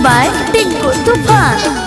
by Tinku Tufan.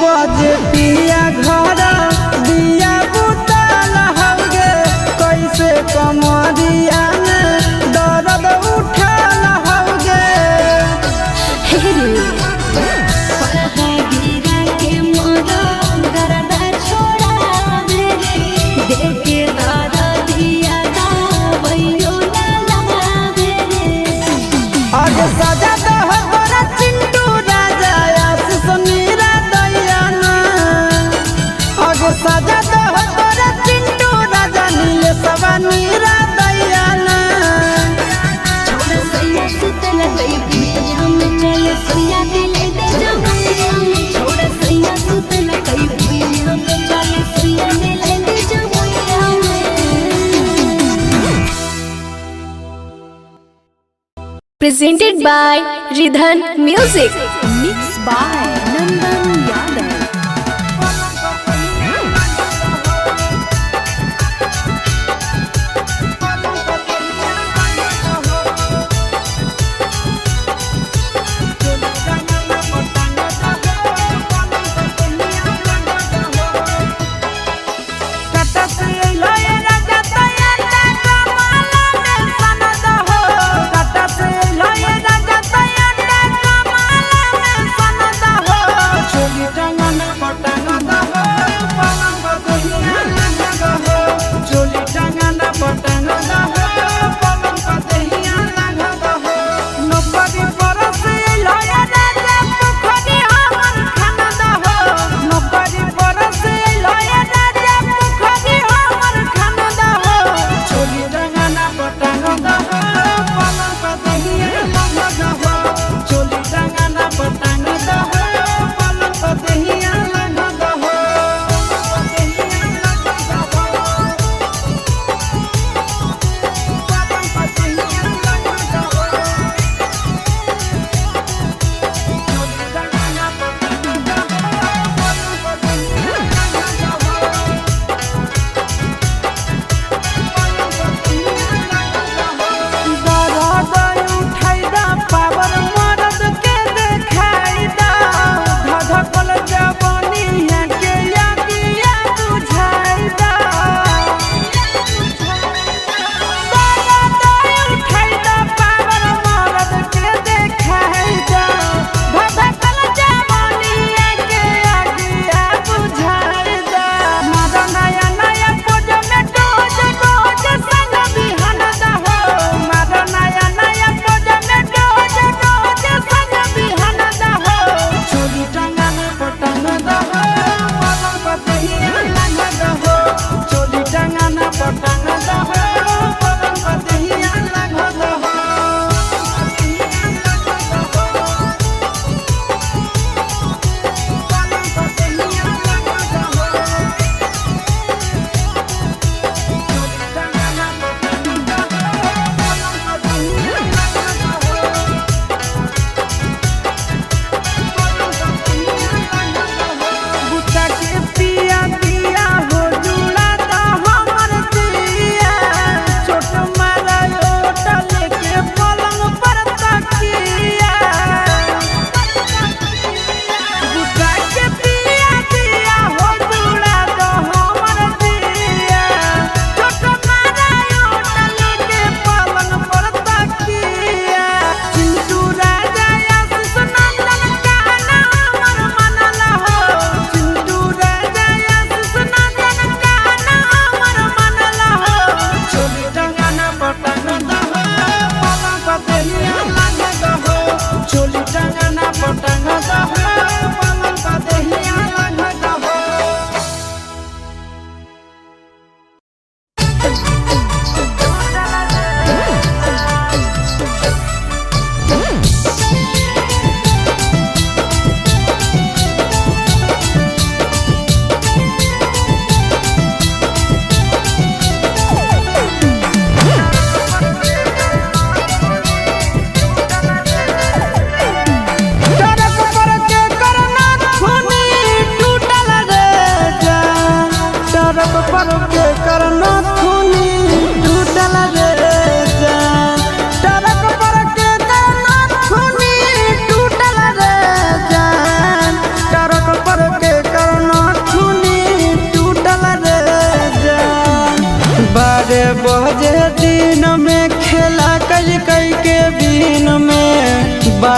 बजे पिया घर दिया बुताल हौगे कैसे कमरिया में दर्द उठाल हौगे आगे सजा दो बड़ा चिंटू राजा आशीष मीरा दैयाना आगे सजा दो बड़ा चिंटू राजा नीले सवा Meera दैयाना Presented by Ridhan Music. Mixed by Nandan Yadav.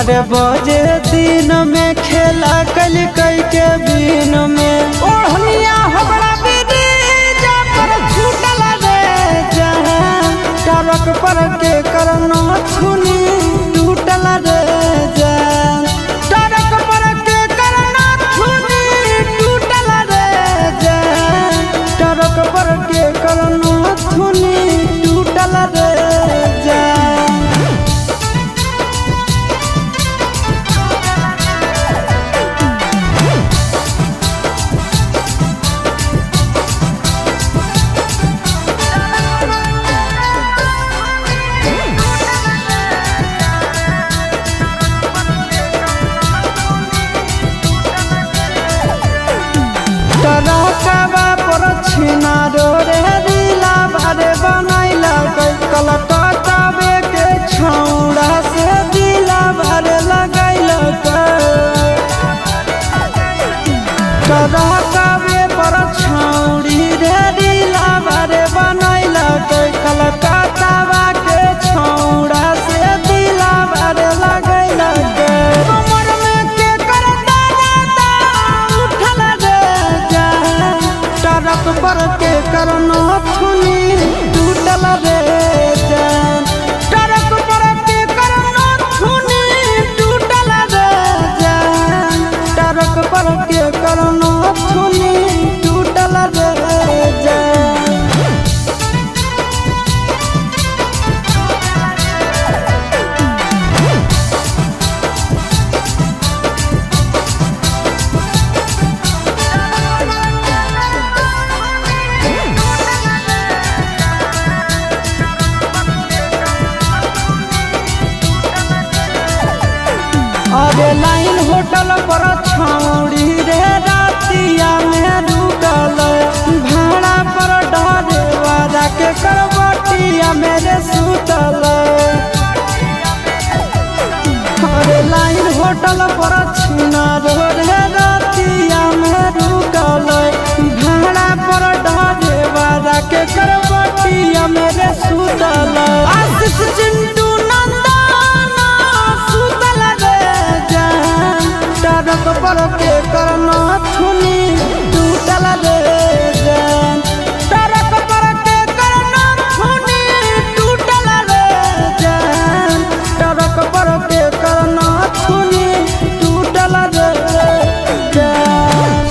12 बजे दिन में खेला कल कई के बीन में ओढ़निया हमरा बीजा पर छूटल रे जहां टरक पर के करना छुनी टूटल रे जहां टरक पर के करना छुनी टूटल रे जहां टरक पर के करना छुनी टूटल रे जहां टरकवा पर छिना रे दिला बारे बनैला कलकत्तावे के छौड़ा से दिला बारे लगैला टरकवे पर छौड़ी रे दिला बारे बनैला कलकत्तावा के छौड़ा से दिला बारे लगैला कमर में के कर दादा उठल रे टरक पर के करना छुनी टूटल रे जान टरक पर के करना छुनी टूटल रे जान टरक पर के करना छुनी टूटल रे जान अरे लाइन होटल पर छौड़ी रे रातिया में रुकल भाड़ा पर डरे वाला के करवटिया मेरे सुतल अरे लाइन होटल पर छिना रे रातिया में रुकल भाड़ा पर डरे वाला के करवटिया मेरे सुतल आशीष चिंटू नंदना सुतल टरक पर के करना छुनी टूटल रे जान टरक पर के करना छुनी टूटल रे जान टरक पर के करना छुनी टूटल रे जान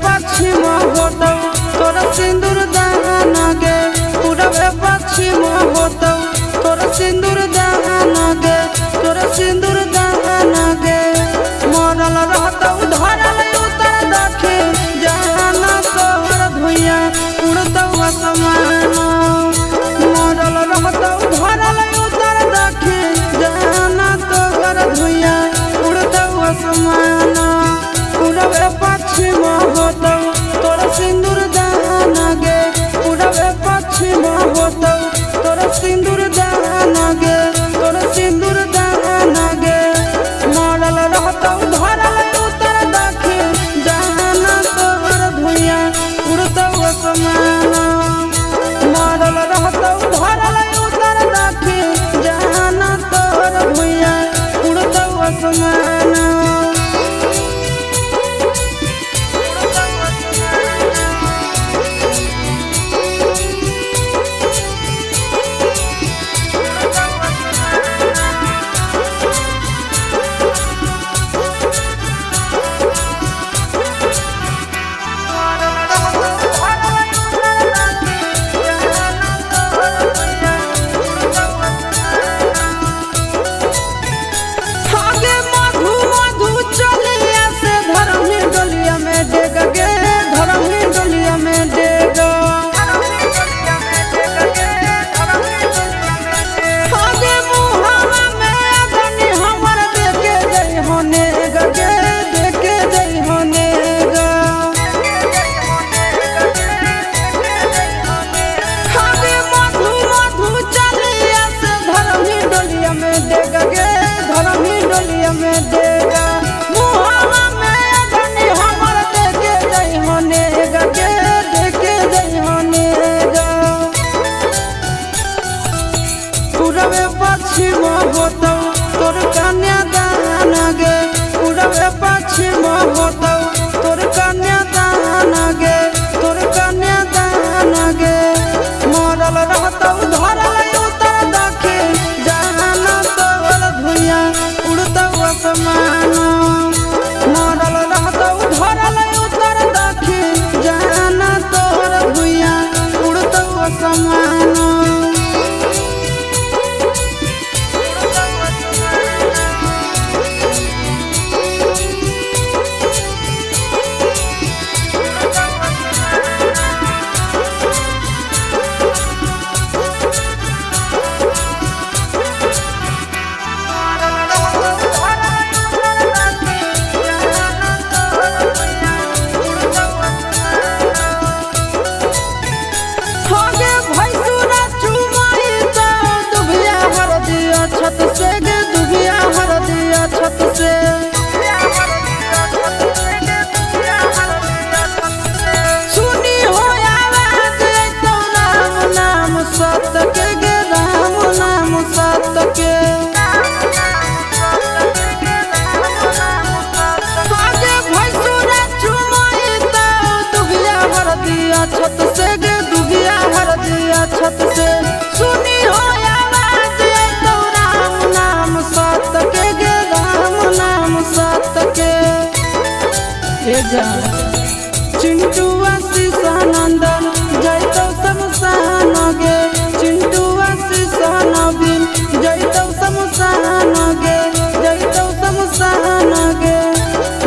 पश्चिम होतौ तोर सिंदूर दान गे पूरब पश्चिम होतौ तोर सिंदूर दान गे तोर सिंदूर दान गे मरल रहतौ धरल उतर दखे जाना तोहर भुइया उड़तौ आसमान मरल रहतौ धरल उतर दखे जाना तोहर भुइया उड़तौ आसमान पूरब पश्चिम होतौ तोर सिंदूर दान गे पूरब पश्चिम होतौ तोर सिंदूर दान गे तोर सिंदूर दान गे मरल रहतौ धरल उतर दखे जाना तोहर भुइया उड़तौ आसमान मरल रहतौ धरल उतर दखे जाना तोहर भुइया उड़तौ आसमान पश्चिम होतौ तोर कन्यादान गे पूरब पश्चिम होतौ तोर कन्यादान गे तोर कन्यादान गे मरल रहतौ धरल उतर दक्षिण जहान तोर धुइया उड़तौ आसमान मरल रहतौ धरल उतर दक्षिण जहान तोर धुइया उड़तौ आसमान। छत से गे दुबिया हर दिया छत से सुनी हो आवाज तो नाम नाम सत्य के गे राम नाम सत्य के आगे भैंसुरा चुमाई तो दुबिया हर दिया छत से गे दुबिया हर दिया छत से सुनी हो चिंटू आशीषानंदन जैतौ शमशान गे चिंटू आशीषानंदन जैतौ शमशान गे जैतौ शमशान गे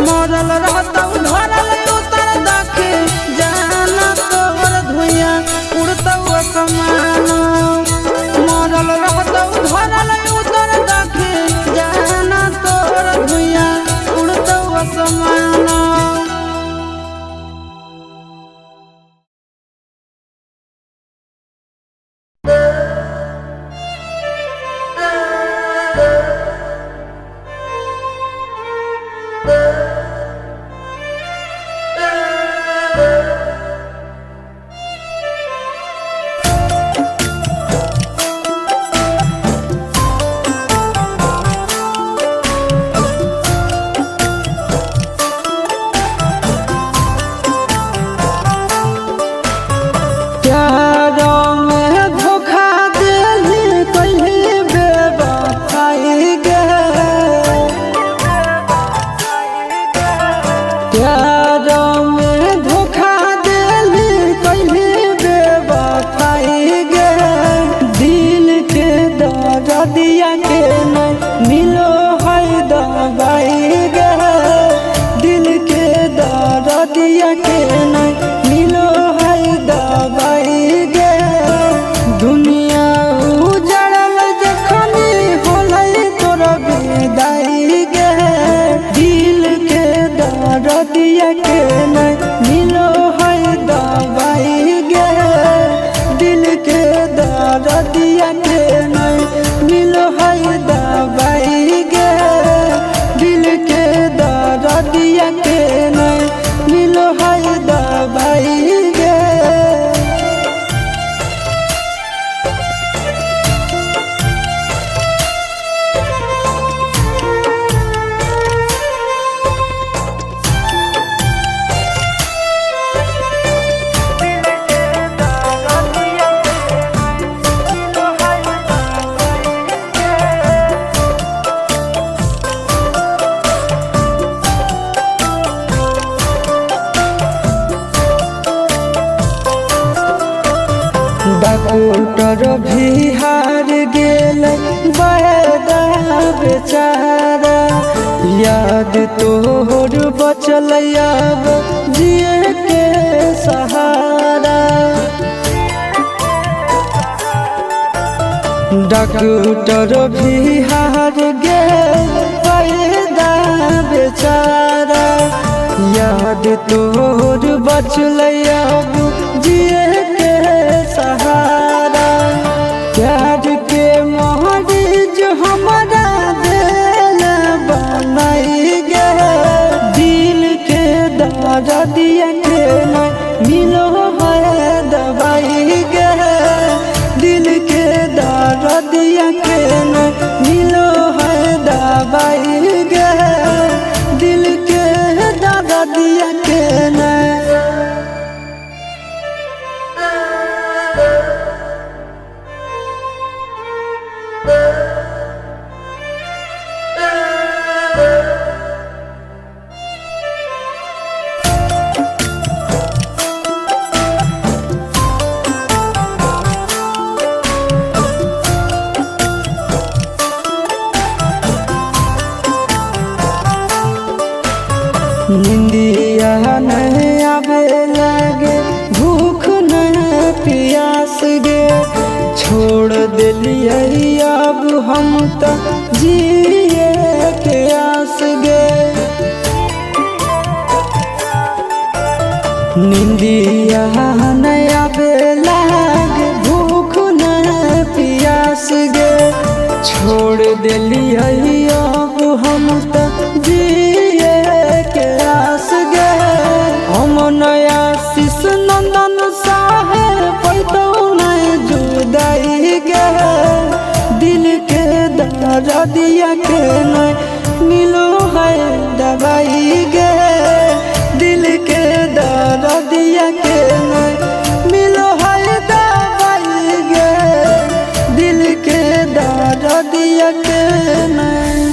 मरल रहतौ धरल उतर दक्षिण जहान तोर धुइया उड़तौ आसमान मरल रहतौ धरल उतर दक्षिण जहान तोर धुइया उड़तौ आसमान। दिया के नहीं मिलो है दवाई गे दिल के दर्दिया के नहीं मिलो है दवाई गे दुनिया उजड़ल जखनी होलै तोर विदाई गे दिल के दर्दिया के नहीं मिलो है दवाई गे दिल के दर्दिया के नहीं मिलो है दवाई गे दिल के दर्दिया के नहीं मिलो है दवाई गे। डॉक्टर भी हार गेल बहदा बेचारा याद तोहर बचल अब जिए के सहारा डॉक्टर भी हार गेल बहदा बेचारा याद तोहर बचल अब जिए के सहारा प्यार के मरीज हमारा दिल बनाई गे दिल के दर्दिया के नहीं मिलो है दवाई गे दिल के दर्दिया के नहीं दवाई गे दिल के दादा दिया के नहीं। निंदिया नहीं आवे लगे भूख नहीं प्यास गे छोड़ दिलिए अब हम तो जिए के आस गे। निंदिया नहीं आवे लगे भूख नहीं प्यास गे छोड़ दिलिए अब हम तो जिए के आस गे। हम नया शिश नंदन साहे पैदो नहीं जुदाई गे दिल के दर्द दिया के नहीं मिलो है दवाई गे दिल के दर्द दिया के नहीं मिलो है दवाई गे दिल के दर्द दिया के नहीं।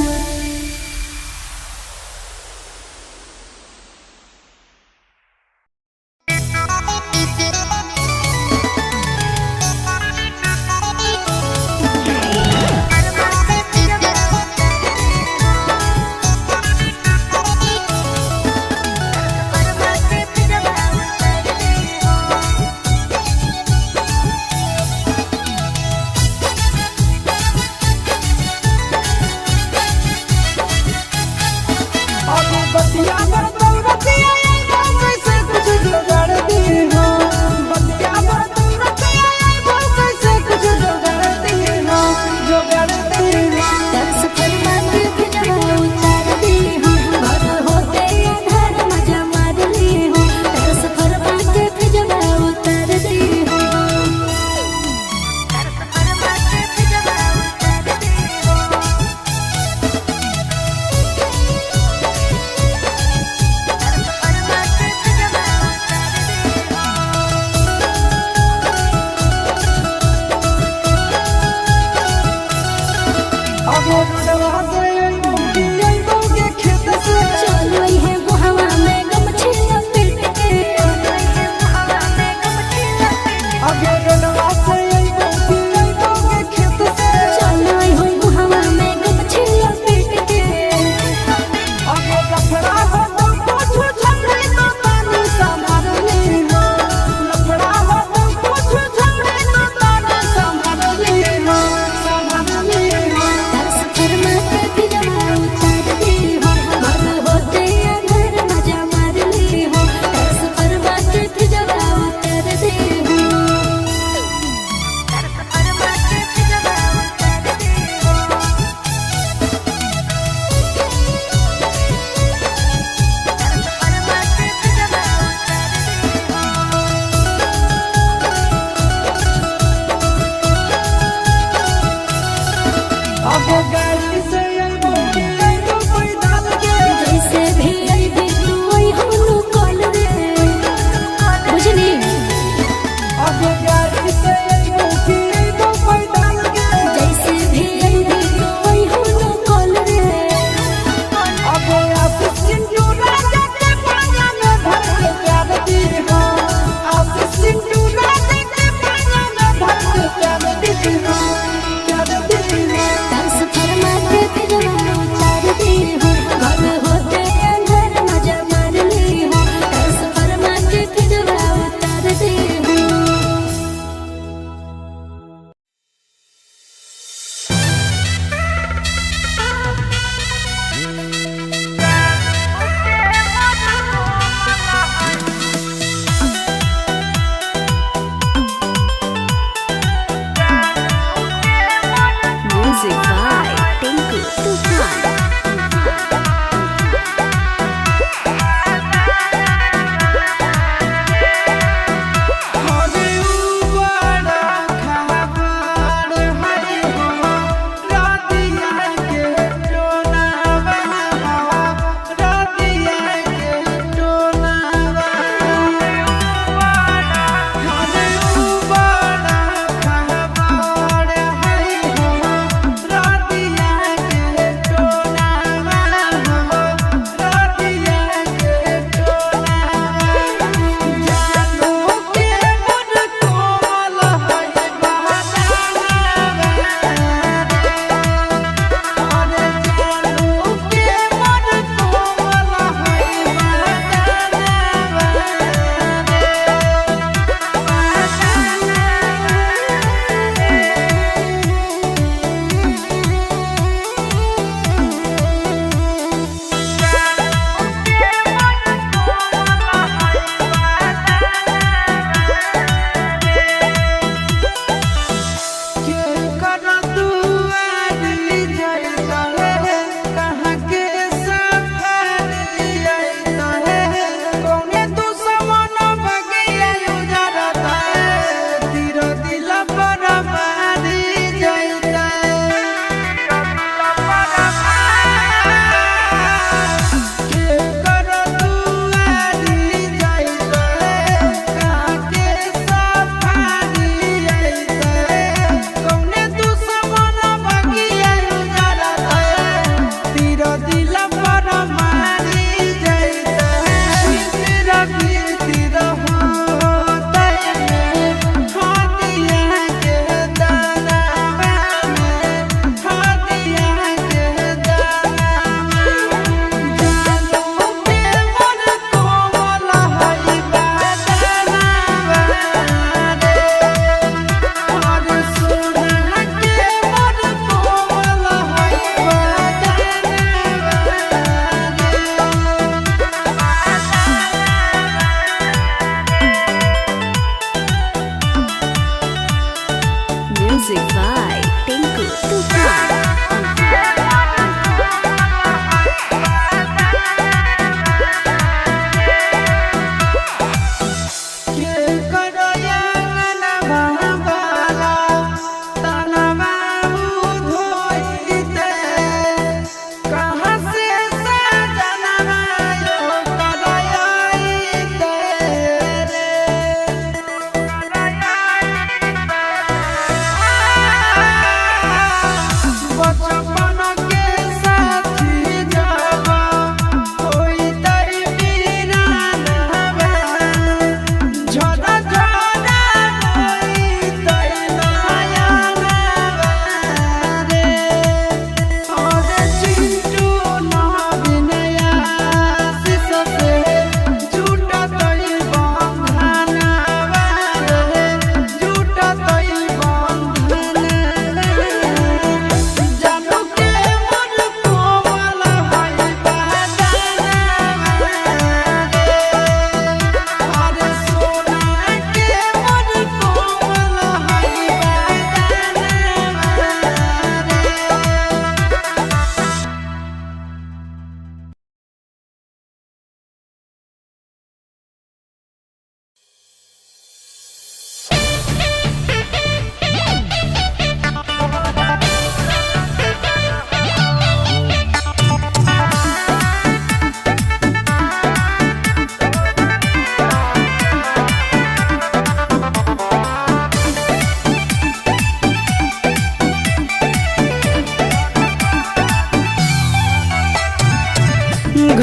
Music by Tinku Tufan.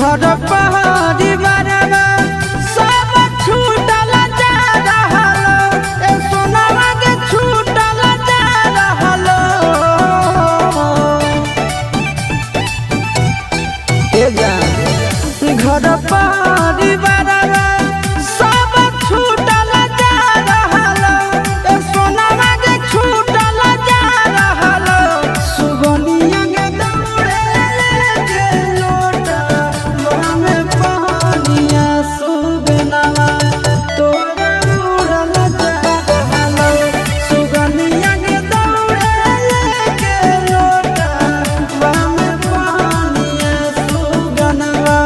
घर पहाड़ी बरवा सब छूटल जा रहलो ए सोनावा के छूटल जा रहलो ए जान घर पहाड़ी बरवा सब छूटल जा रहलो ए सोनावा के छूटल जा रहलो सुगनिया के दौड़े के लोटा पानिया सुगनवा तोरा उड़ल जा रहलो सुगनिया के दौड़े के लोटा पानिया सुगनवा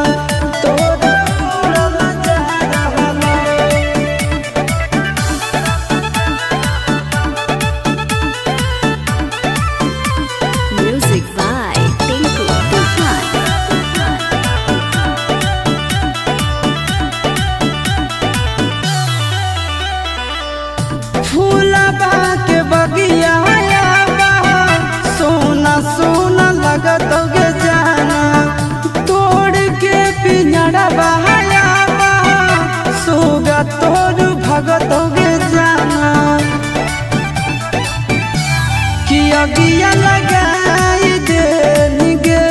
तोरा उड़ल जा रहलो। Music by Tinku Tufan. फूलबा के बगिया सोना सोना लगत गे जाना तोड़ के पिंजरा बहाया सोगा तोड़ भगत गे जाना कि अगिया लगाई दे निगे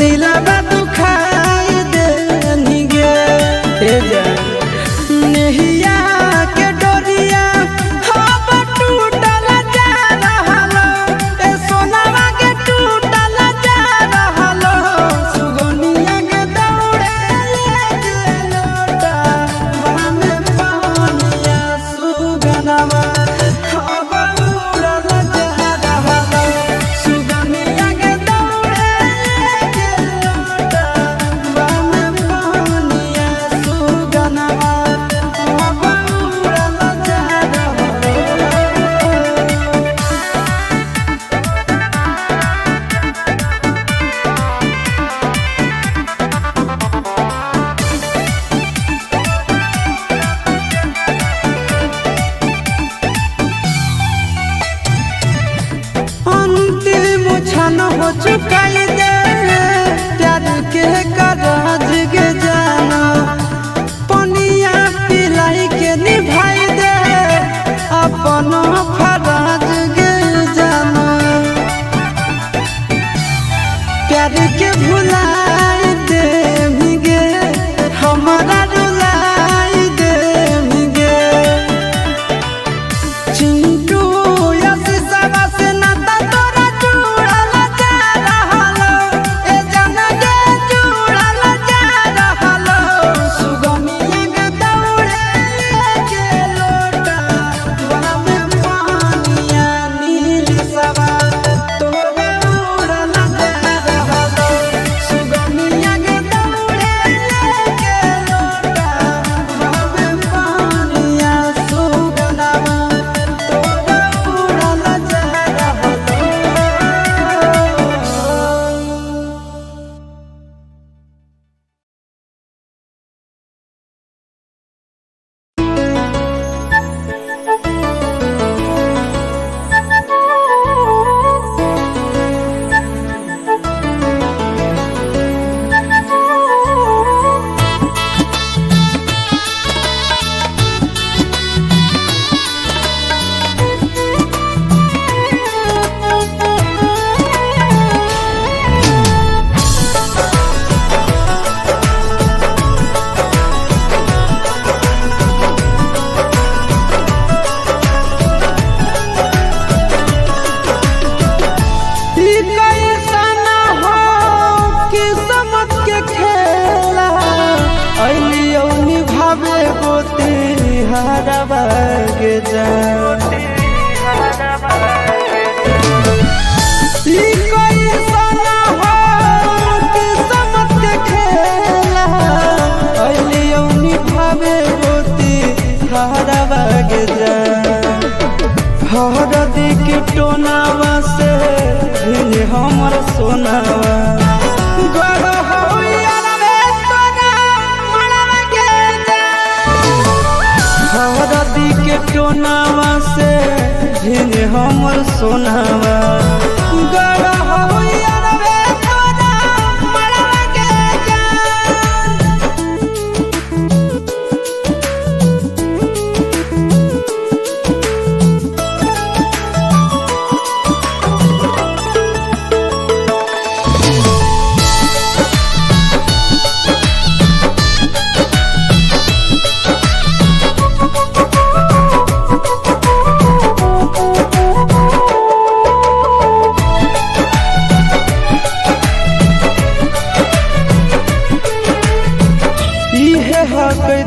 दिलबा दुखाई दे निगे ए जान नहिया के डोरिया हब टूटल जा रहलो ए सोनावा के टूटल जा रहलो सुगनिया के दौड़े के लोटा हमें पानिया सुगनवा हब उड़ल जा रहलो सुगनिया के दौड़े के लोटा हमें पानिया सुगनवा हब उड़ल जा रहलो। अंतिम क्षण हो चुकाई दे प्यार के कराज के जाना पनिया पिलाई के निभाई दे अपन फराज के जाना प्यार के भुलाई दे मिगे हमारा रुलाई दे मिगे चिंटू यसी सवा से नाता तोरा जुड़ल जा रहलो ए जान गे जुड़ल के टोनावा से भिन हमर सोनावा गड़ होइया रे तोरा मड़वा के हरदी के टोनावा से भिन हमर सोनावा गड़ होइया रे तोरा मड़वा के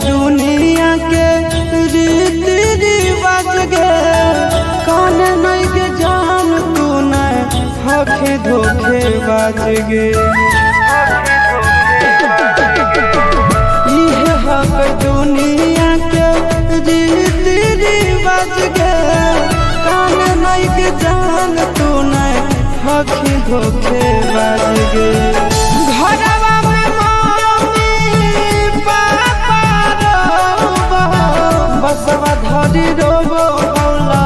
दुनिया के रीति रिवाज गे कान नहीं के जान तू नहीं हखे धोखे बाज गे इहे हक दुनिया के रीति रिवाज गे कान नहीं के जान तू नहीं हखे धोखे बाज गे घरवा बसवा धरी रोबो औला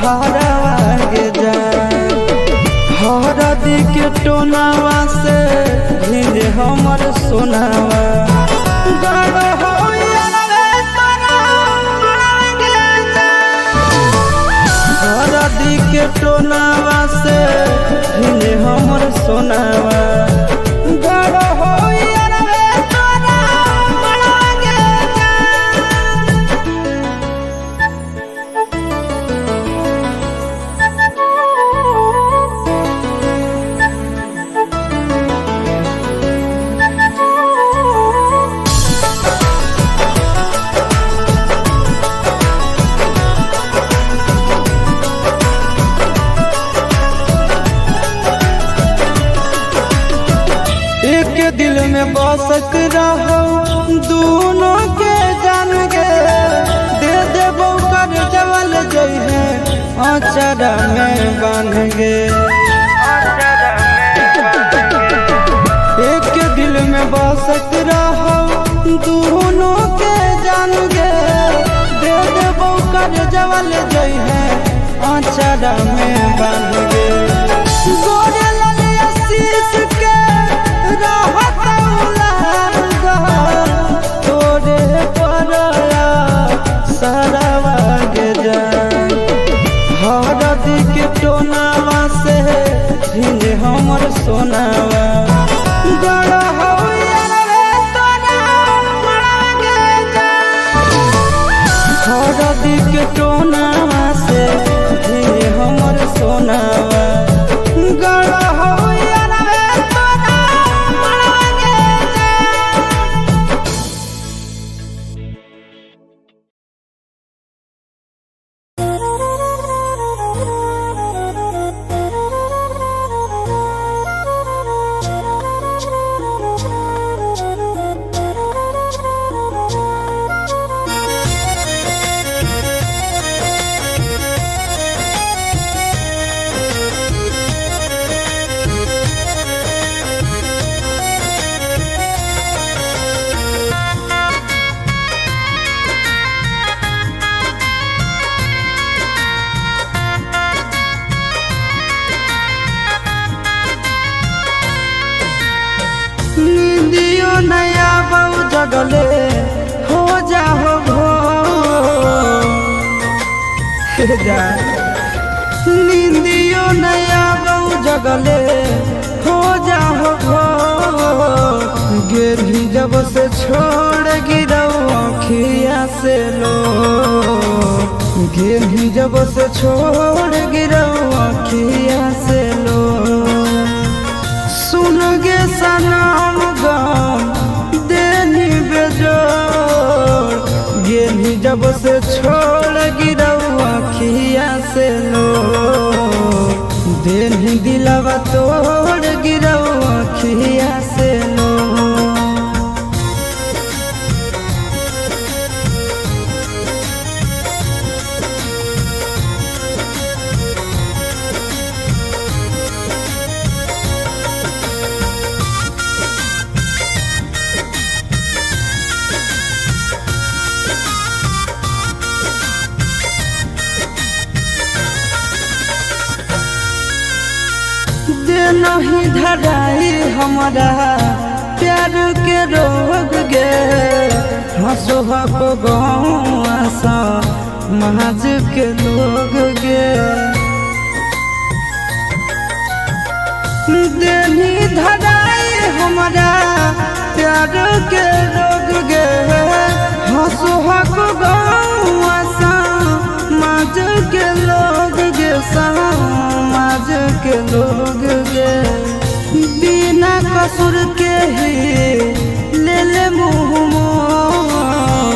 भरवा गे जाए हरदी के टोनावा से भिन हमर सोनावा गड़ होइया रे तोरा मड़वा के हरदी के टोनावा से भिन हमर सोनावा गड़ होइया रे तोरा मड़वा के एक दिल में बसत रहो दोनों के जान गे दे देबो कर जवल जई है आचरा में बांध गे एक दिल में बसत रहो दोनों के जान गे दे देबो कर जवल जई है आचरा में बांध गे गोरे ललिया शीश के तोरे परया सरवा गे जाए हरदी के टोनावा से भिन हमर सोनावा गड़ होइया रे तोरा मड़वा के जाए हरदी के टोनावा से भिन हमर सोनावा गड़ होइया रे तोरा मड़वा के नींदियो नया बहु जगले हो जा हो जा नींदियो नया बहु जगले हो जा हो गिरही जब से छोड़ गिरऊ अखिया से लो गिरही जब से छोड़ गिरऊ अखिया से लो सुन गे सनम गम देनी बेजोड़ गिरही जब से छोड़ गिरऊ अखिया से लो देनी दिलवा तोड़ गिरऊ अखिया से लो नहीं धराई हमारा प्यार के रोग गे हंसो हको गाँव आसा महाज के लोग गे देनी धराई हमारा प्यार के रोग गे हंसो हको गाँव आसा समाज के लोग गे समाज के लोग गे बिना कसूर के ही ले ले मुँह मोर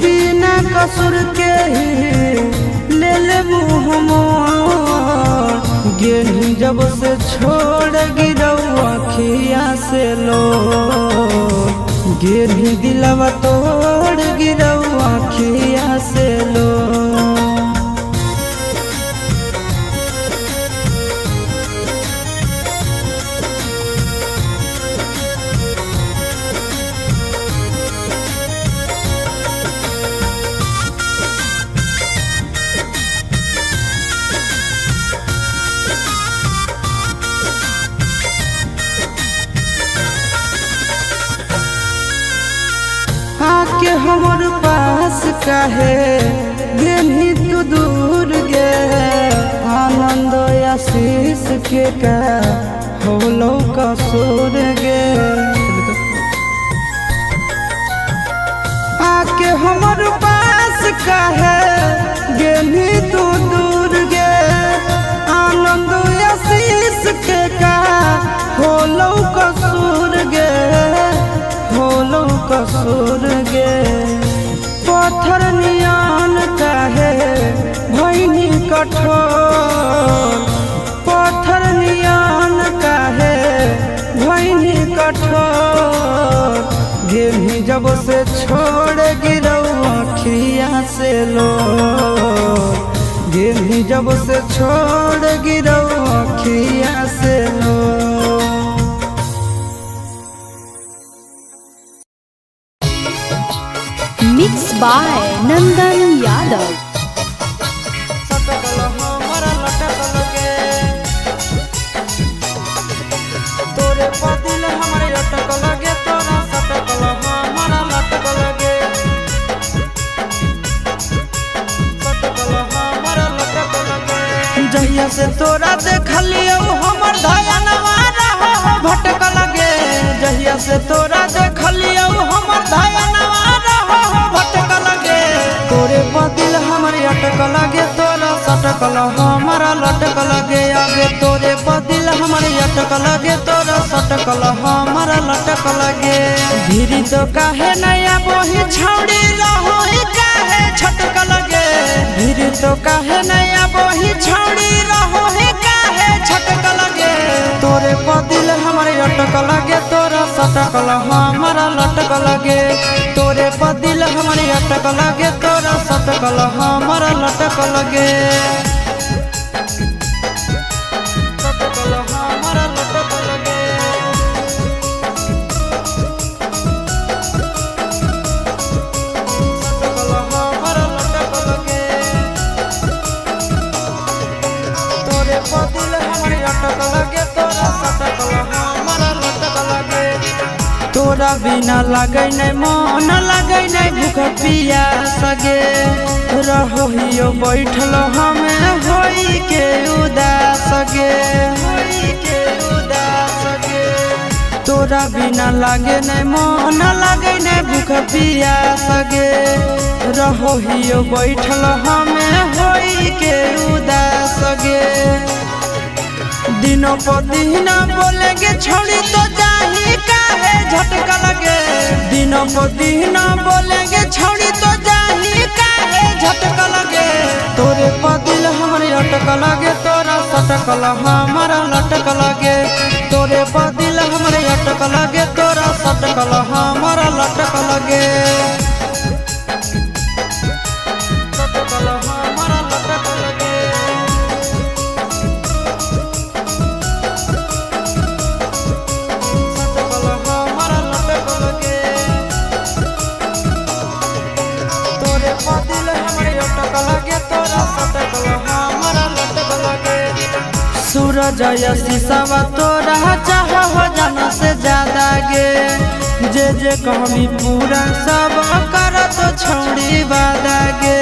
बिना कसूर के ही ले ले मुँह मोर गेली जब से छोड़ गिरौ अखिया से लो गेली दिलवा तोड़ गिरौ अखिया से लो के हमर पास काहे गेली तू दूर गे आनंद आशीष के का होलो कसूर गे आके हमर पास काहे गेली तू दूर गे आनंद आशीष के का होलो कसूर गे होलो कसूर गे पत्थर नियान काहे भैनी कठोर पत्थर नियान काहे भैनी कठोर गेली जब से छोड़ गिरौ अखिया से लो गेली जब से छोड़ गिरौ अखिया से लो Mixed by Nandan Yadav. तोरे पदिल हमारे अटक लगे तोरा सटकल हमारा लटक लगे सटकल हमारा लटक लगे जहिया से तोरा देखलियो हमर धयनवा रहो भटक लगे जहिया से तोरा देखलियो हमर धयनवा तोरे पदिल हमारे अटक लगे तोरा सटकल हमारा लटक लगे आगे तोरे पदिल हमारे अटक लगे तोरा सटकल हमारा लटक लगे धीरे तो काहे नया बोही छौड़ी रहो काहे छटक लगे धीरे तो काहे नया बोही छौड़ी रहो काहे छटक लगे तोरे पदिल हमारे अटक लगे तोरा सटकल हमारा लटक लगे तोरे पदिल हमारे अटक लगे तोरा सटकल हमारा लटक लगे सटकल हमारा लटक लगे सटकल हमारा लटक लगे तोरे पदिल हमारे अटक लगे तोरा सटकल हमारा लटक लगे तोरा बिना लगे नहीं मन लगे नहीं भूख पियास गे रहो हियो बैठल हमें होई के उदास गे तोरा बिना लगे नहीं मन लगे नहीं भूख पियास गे रहो हियो बैठल हमें होई के उदास गे दिनों पर दिन बोलेंगे छोड़ी तो जाही काहे झटका लगे दिनों पर दिन बोलेंगे छोड़ी तो जाही काहे झटका लगे तोरे पदिल हमारे अटक लगे तोरा सटकल हमारा लटक लगे तोरे पदिल हमारे अटक लगे तोरा सटकल हमारा लटक लगे सटकल हमारा लटक लगे सूरज शीशवा तोरा चाह हो जाना से ज्यादा गे जे कहमी पूरा सब कर तो छौड़ी वादा गे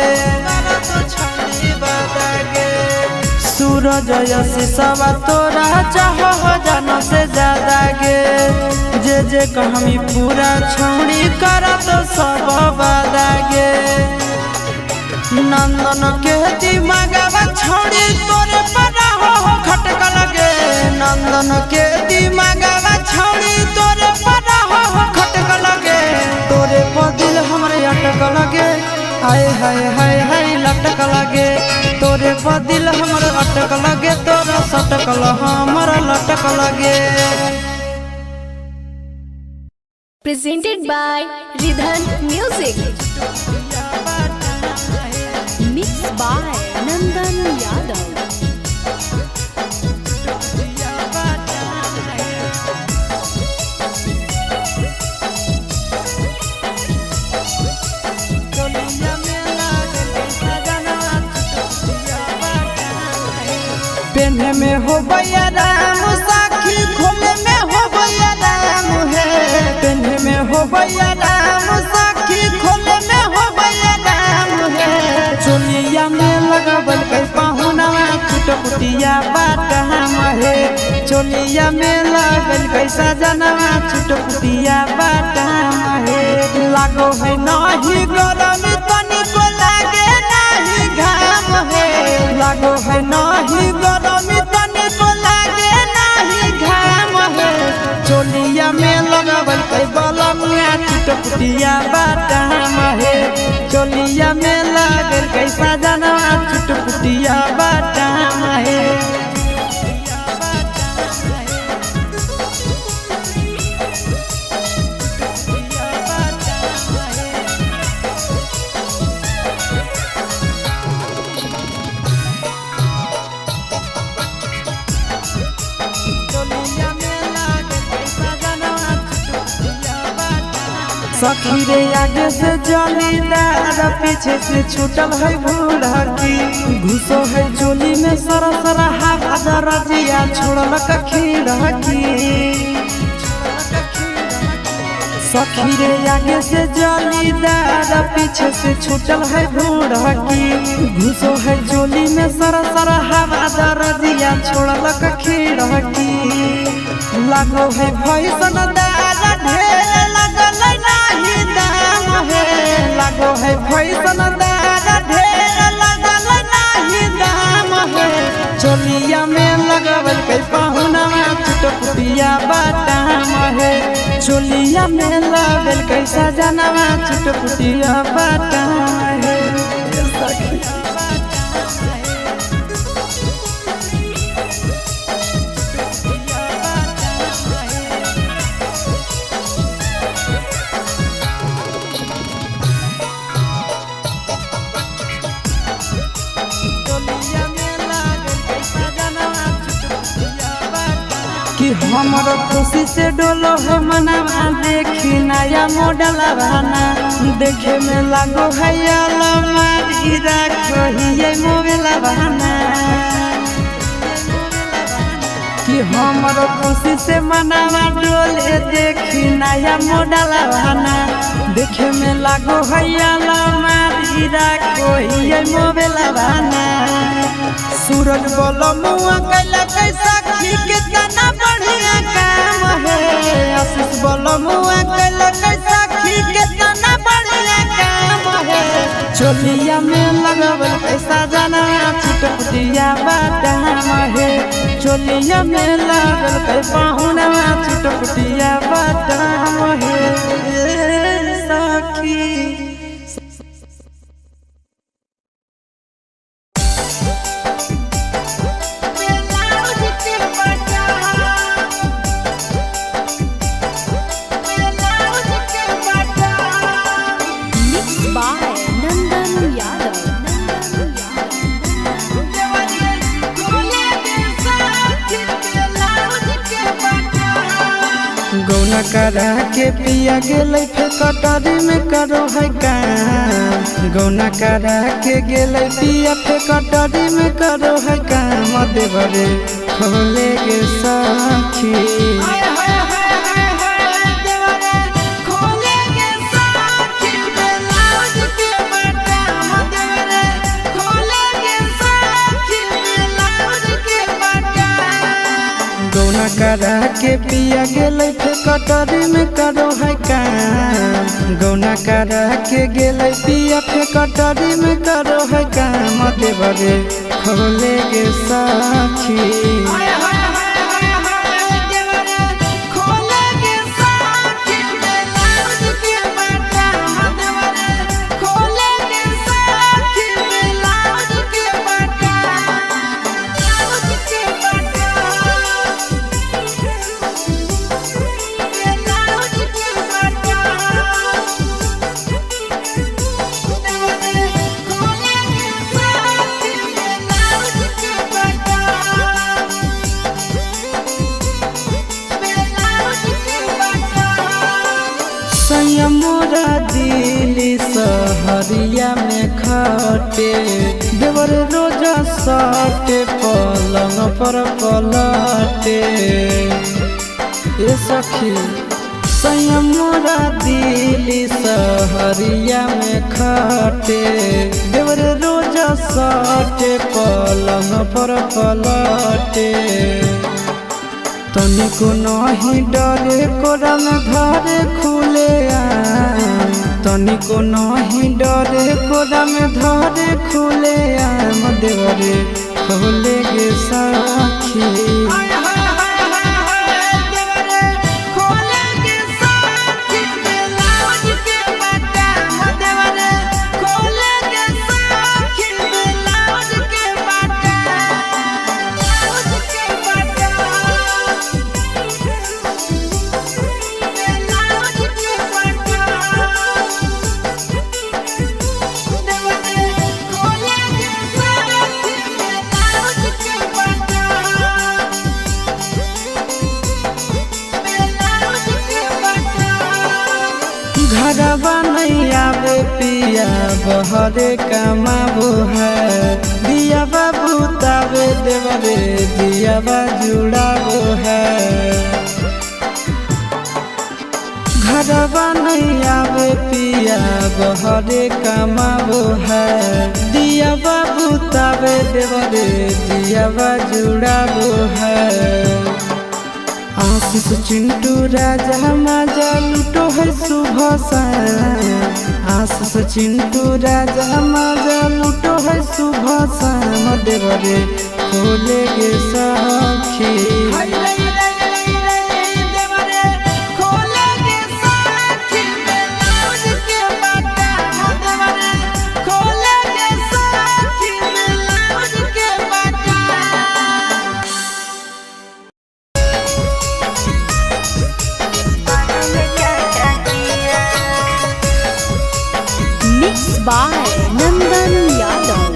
सूरज शीशवा तोरा चाह हो जाना से ज्यादा गे जे कहमी पूरा छौड़ी कर तो सब वादा गे नंदन के दिमागवा छौड़ी तोरे पड़ा हो खटक लगे नंदन के दिमागवा छौड़ी तोरे पड़ा हो खटक लगे तोरे पर दिल हमरे अटक लगे हाय हाय हाय हाय लटक लगे तोरे पर दिल हमरे अटक लगे तोरा सटकल हमर लटक लगे। Presented by Ridhan Music. Mixed by Nandan Yadav. पेन्हे में हो भैया राम साखी खोले में हो भैया राम है पेन्हे में हो भैया राम साखी खोले में हो भैया राम है चोलिया में लगावल कई पाहुना छुटपुटिया बाट हम है चोलिया में लगल कई सजनवा छुटपुटिया बाट हम है लागो है नहीं गरम तनी को लागे नहीं घाम है लागो है नहीं गरम तनी को लागे नहीं घाम है चोलिया में लगावल कई बलमुआ छुटपुटिया बाट हम है चोलिया में लगल कई सजनवा छुटपुटिया बाट हम है। सखी रे आगे से जलीदार पीछे से छूटल है भूलकी घुसो है चोली में सरा सरा हवा दरजिया छोड़ल खीड़की सखी रे आगे से जलीदार पीछे से छूटल है भूलकी घुसो है चोली में सरा सरा हवा दरजिया छोड़ल खीड़की लागो है भैसन दार ढेर लगल नहीं दाम है लागो है भैसन दार ढेर लगल नहीं दाम है चोलिया में लगावल कई पाहुना छुटपुटिया बाटाम है चोलिया में लगल कई सजनवा छुटपुटिया बाटाम है। कि हमर खुशी से डोलो है मनवा देखी नया मॉडल बहाना देखे में लागो है अलमारी रखो ही मोबाइल बहाना कि हमर खुशी से मनवा डोले देखी नया मॉडल बहाना देखे में लागो है अलमारी रखो ही मोबाइल बहाना सूरज बोलो मुआ कैला कैसा की कितना बढ़िया काम है आशीष बोलो मुआ कैला कैसा की कितना बढ़िया काम है चोलिया में लगावल कैसा जाना छुटपुटिया बाटाम है चोलिया में लागल कै पाहुना छुटपुटिया बाटाम है सखी। गौना करा के पिया गेलै फिर कटरी में करो है काम गौना करा के गेलै पिया फिर कटरी में करो है काम देवरे खोले गे साखी। गौना करा के पिया गेलै फिर कटोरी में करो है काम। गौना करा के गेलै पिया फिर कटोरी में करो है काम। देवरे खोले गे साखी। मोरा दिल्ली सहरिया में खटे। देवर रोजा सटे पलंग पर पलटे। ए सखी मोरा दिल्ली सहरिया में खटे। देवर रोजा सटे पलंग पर पलटे। तनिको नहीं डरे कोरा में धरे खुले आम। तनिको नहीं डरे कोरा में धरे खुले आम। देवरे खोले गे साखी। घरवा नहीं आवे पिया बहरे कमाबो है। दिया बाबू तावे देवरे दिया जुड़ाबो है। घरवा नहीं आवे पिया बहरे कमाबो है। दिया बाबू तावे देवरे दिया जुड़ाबो है। आशीष चिंटू राजा माजा लूटो है सुबह सा। आशीष चिंटू राजा माजा लूटो है सुबह सा। देवरे खोले गे साखी। by Nandan Yadav.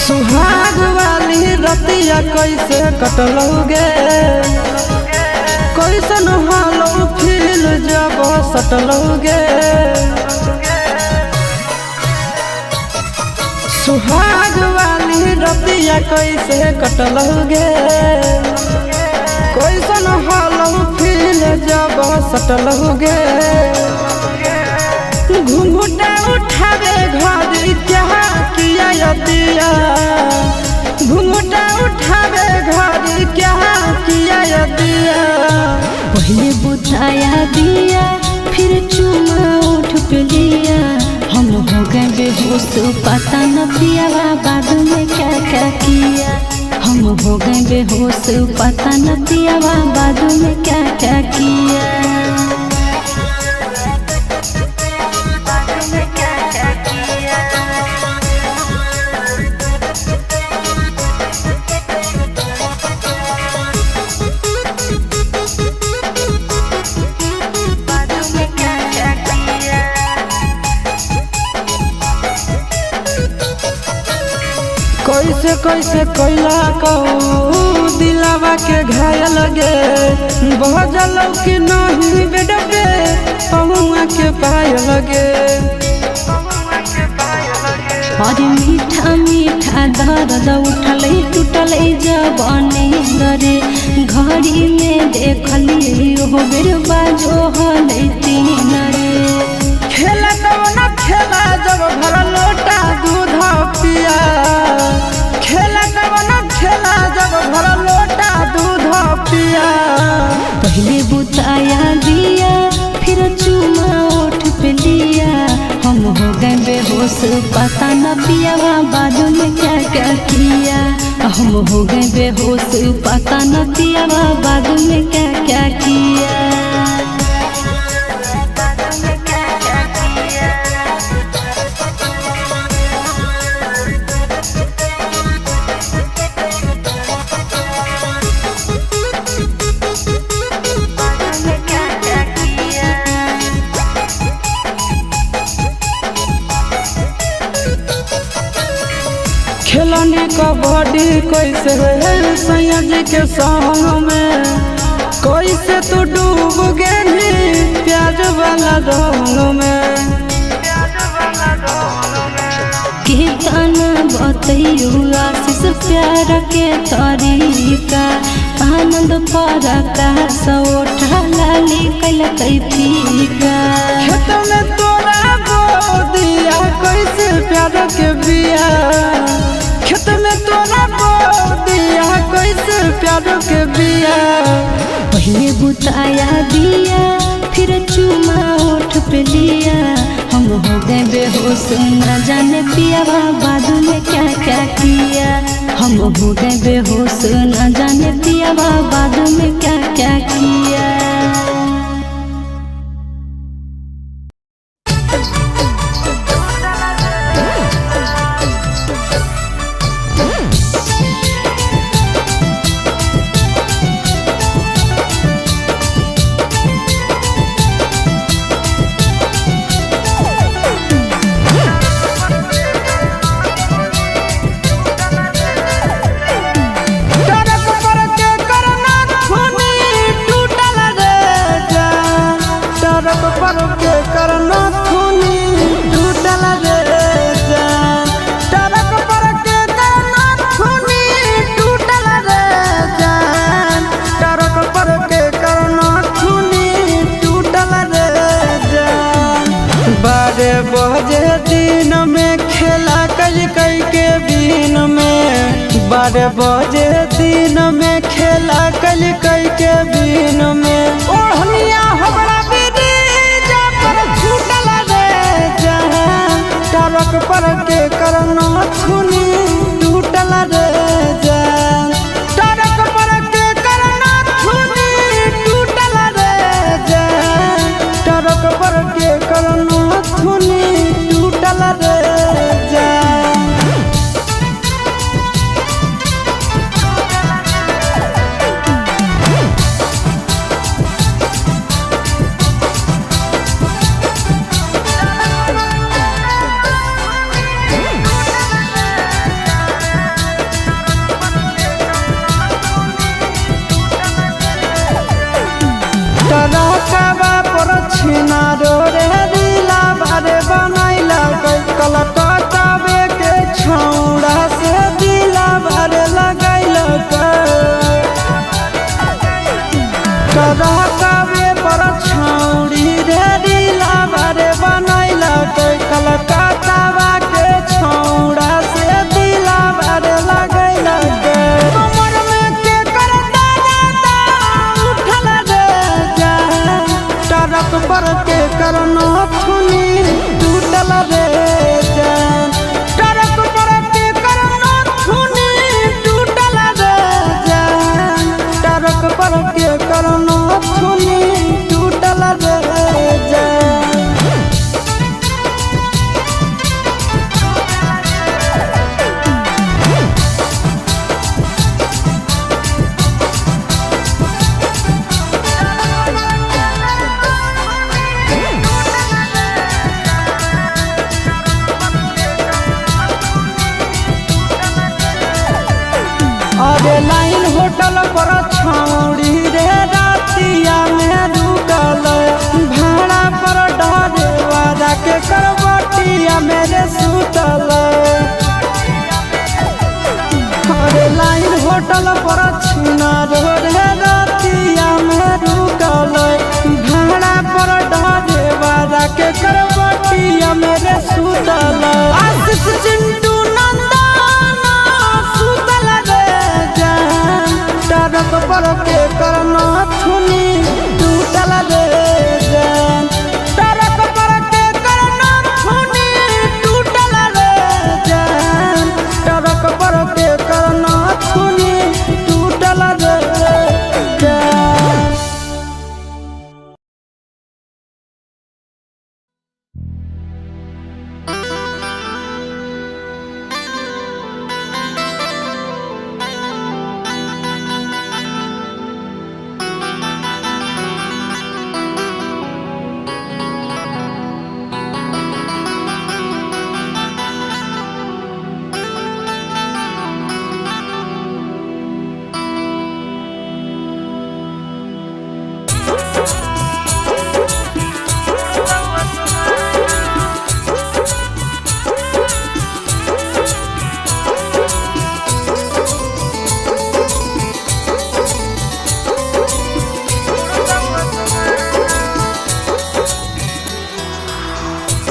सुहाग वाली रतिया कैसे कटलोगे। कैसन हालो फील जब सटलोगे। सुहाग वाली रतिया कैसे कटलोगे। कैसन हालो फील जब सटलोगे। घूंघटा उठावे घर क्या किया दिया। घूंघटा उठावे घर क्या किया दिया। पहले बुझाया दिया फिर चुमा उठ पे लिया। हम हो गए बेहोश पता न पिया बाद में क्या क्या किया। हम हो गए बेहोश पता न पिया बाद में क्या क्या किया। कैसे कैसे कैला कहू दिलावा के घायल गे। बहजल कि नहीं के पायल गे। अरे मीठा मीठा दर्द उठल टूटल जवानी रे, घड़ी में देखली हो बेर बाजो हलै तीन रे। खेला कवना खेला जब भर लोटा दूध पिया, खेला कवना खेला जब भर लोटा दूध पिया। पहले बुताया दिया फिर चुमा ओठ पे लिया, हम हो गए बेहोश पता न पिया बाद में क्या क्या किया। हम हो गए बेहोश पता न पिया बाद में क्या क्या किया। खेलनी कबड्डी कैसे सैया जी के संग में, कैसे तू डूब गई प्याज वाला रंग में। कितना बतैयू आशीष प्यार के तरीका, आनंद फरका सौठा लाली कैल फीका। खेत में तोरा बो दिया कैसे प्यार के बिया, खेत में तोरा बो दिया कैसे प्यार के बिया। पहले बुताया दिया फिर चुमा ओठ पे लिया, हम हो गए बेहोश न जाने पिया बाद में क्या क्या किया। हम हो गए बेहोश न जाने पिया बाद में क्या क्या किया। बजे दिन में खेला कल कई के बीन में, 12 बजे दिन में खेला कल कई के बीन में। ओढ़निया हमरा बीदी जा पर छूटल रे जहां, टरक पर के करना छुनी टूटल रे जहां, टरक पर के करना छुनी टूटल रे जहां, टरक पर के करना छुनी टूटल रे जहां। टरकवा पर छिनारो रे दिला बारे बनैला कलकत्तावे के छौड़ा से दिला बारे लगैला। टरकवे पर छौड़ी रे दिला बारे बनैला कलकत्तावा के छौड़ा से दिला बारे लगैला। कमर में के कर दादा उठल रे जहां, टरक पर के करना छुनी टूटल रे जहां, टरक पर के करना छुनी टूटल रे जहां, टरक पर के करना छुनी टूटल रे जहां। अरे लाइन होटल पर छौड़ी रे रातिया में रुकल, भाड़ा पर डर होटल पर छिना रे रतिया में रुकल भाड़ा पर डरे वाला के करवटिया मेरे सुतल आशीष चिंटू नंदन सुतल रे जान टरक पर के करना थुनी टूटल रे जान टरक पर के करना थुनी टूटल रे जान टरक पर के करना थुनी टूटल रे जान।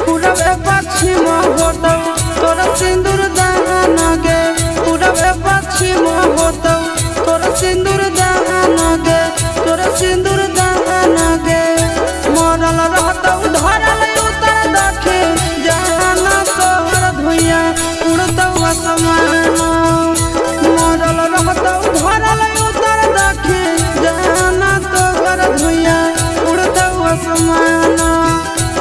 पूरबे पश्चिम होतौ तोर सिंदूर दान गे पूरबे पश्चिम होतौ तोर सिंदूर दान गे तोर सिंदूर दान गे मरल रहतौ धरल उतर दक्षिण जान तोहर धुइया उड़तौ आसमान मरल रहतौ धरल उतर दक्षिण जान तोहर धुइया उड़तौ आसमान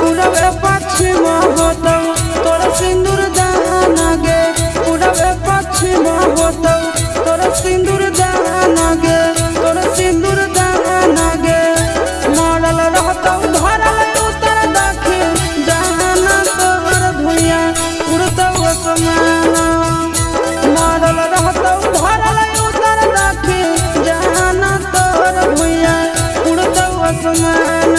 पूरबे पश्चिम होतौ तोर सिंदूर दान गे पूरबे पश्चिम होतौ तोर सिंदूर दान गे तोर सिंदूर दान गे मरल रहतौ धरल उतर दक्षिण जान तोहर धुइया उड़तौ आसमान मरल रहतौ धरल उतर दक्षिण जान तोहर धुइया उड़तौ आसमान।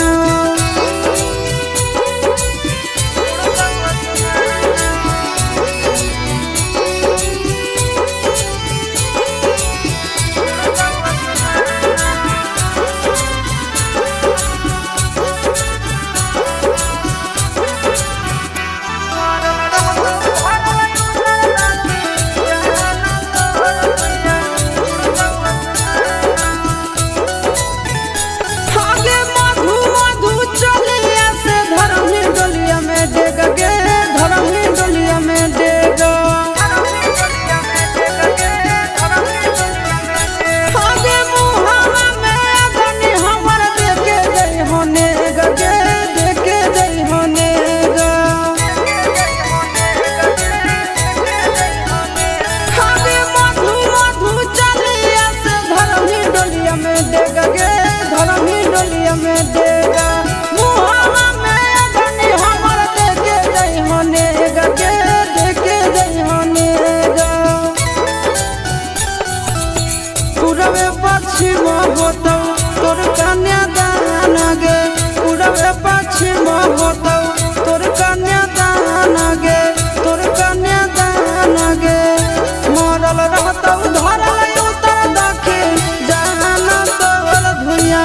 पूरबे पश्चिम होतौ तोर कन्या दान गे पूरबे पश्चिम होतौ तोर कन्या दान गे तोर कन्या दान गे मरल रहतौ धरल उतर दक्षिण जान तोहर धुइया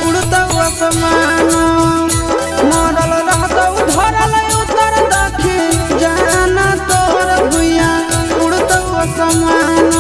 उड़तौ आसमान मरल रहतौ धरल उतर दक्षिण जान तोहर धुइया उड़तौ आसमान।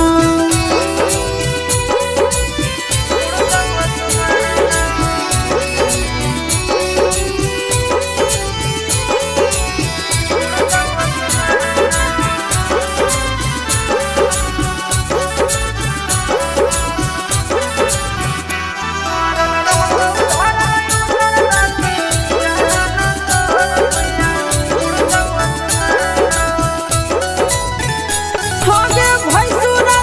भैसुरा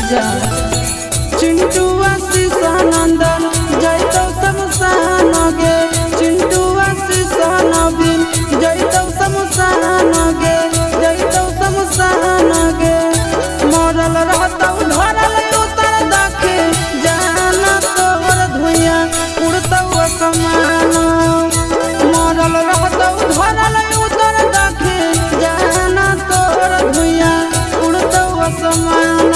जा चिंटू आशीष नंदन जैतो शमशान गे चिंटू आशीष नवीन जैतो शमशान गे जैतो शमशान गे मरल रहतौ धरल उतर दाखे जाना तोहर धुइया उड़तौ असमान मरल रहतौ धरल उतर दाखे जाना तोहर धुइया उड़तौ असमान।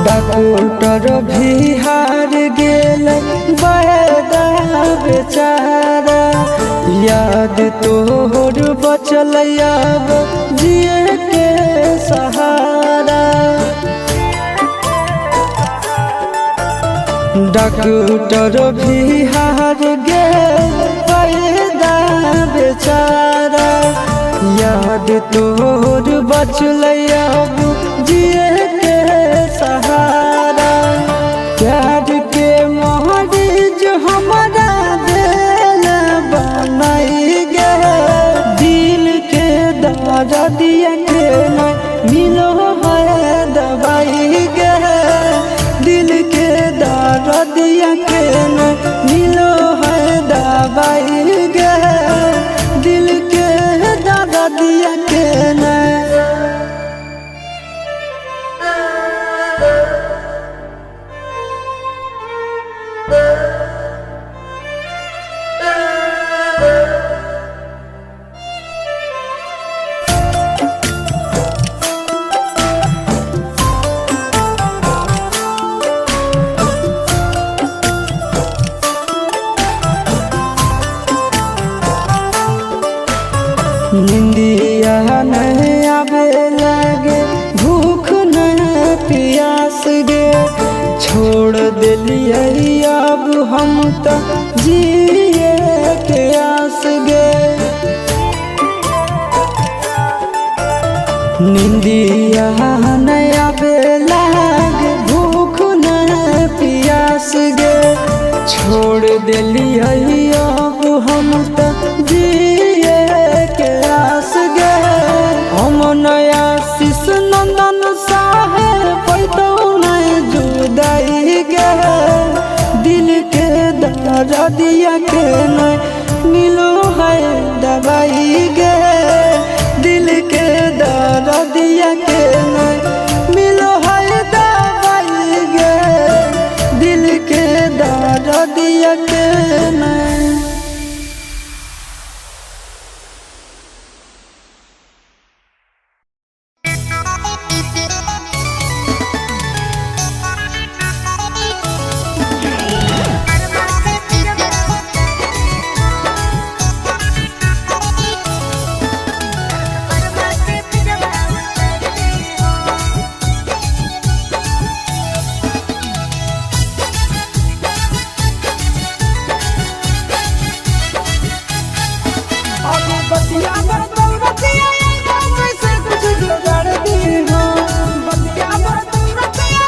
डॉक्टर भी हार गेल बड़ा बेचारा याद तोहर बचल अब जिए के सहारा डॉक्टर भी हार गेल बड़ा बेचारा याद तोहर बचल अब जिए के सहारा प्यार के मरीज हमारा दिल बनाई गे दिल के दर्दिया के न मिलो है दवाई गे दिल के दर्दिया के न मिलो है दवाई गे दिल के दर्दिया के न निंदिया नहीं आवे लगे भूख नहीं प्यास गे छोड़ दिलिए अब हम तो जिए के आस गे निंदिया नहीं आवे लगे भूख नहीं प्यास गे छोड़ दिलिए अब हम तो जिए के आस गे हम नया शीश नंदन साहे पैदो नहीं जुदाई गे दिल के दर्दिया के नहीं मिलो है दवाई गे दिल के दर्दिया के नहीं मिलो है दवाई गे दिल के दर्दिया के नहीं। अभी बतिया बरतल बतिया कैसे कुछ जुगाड़ दी हो बतिया बरतल बतिया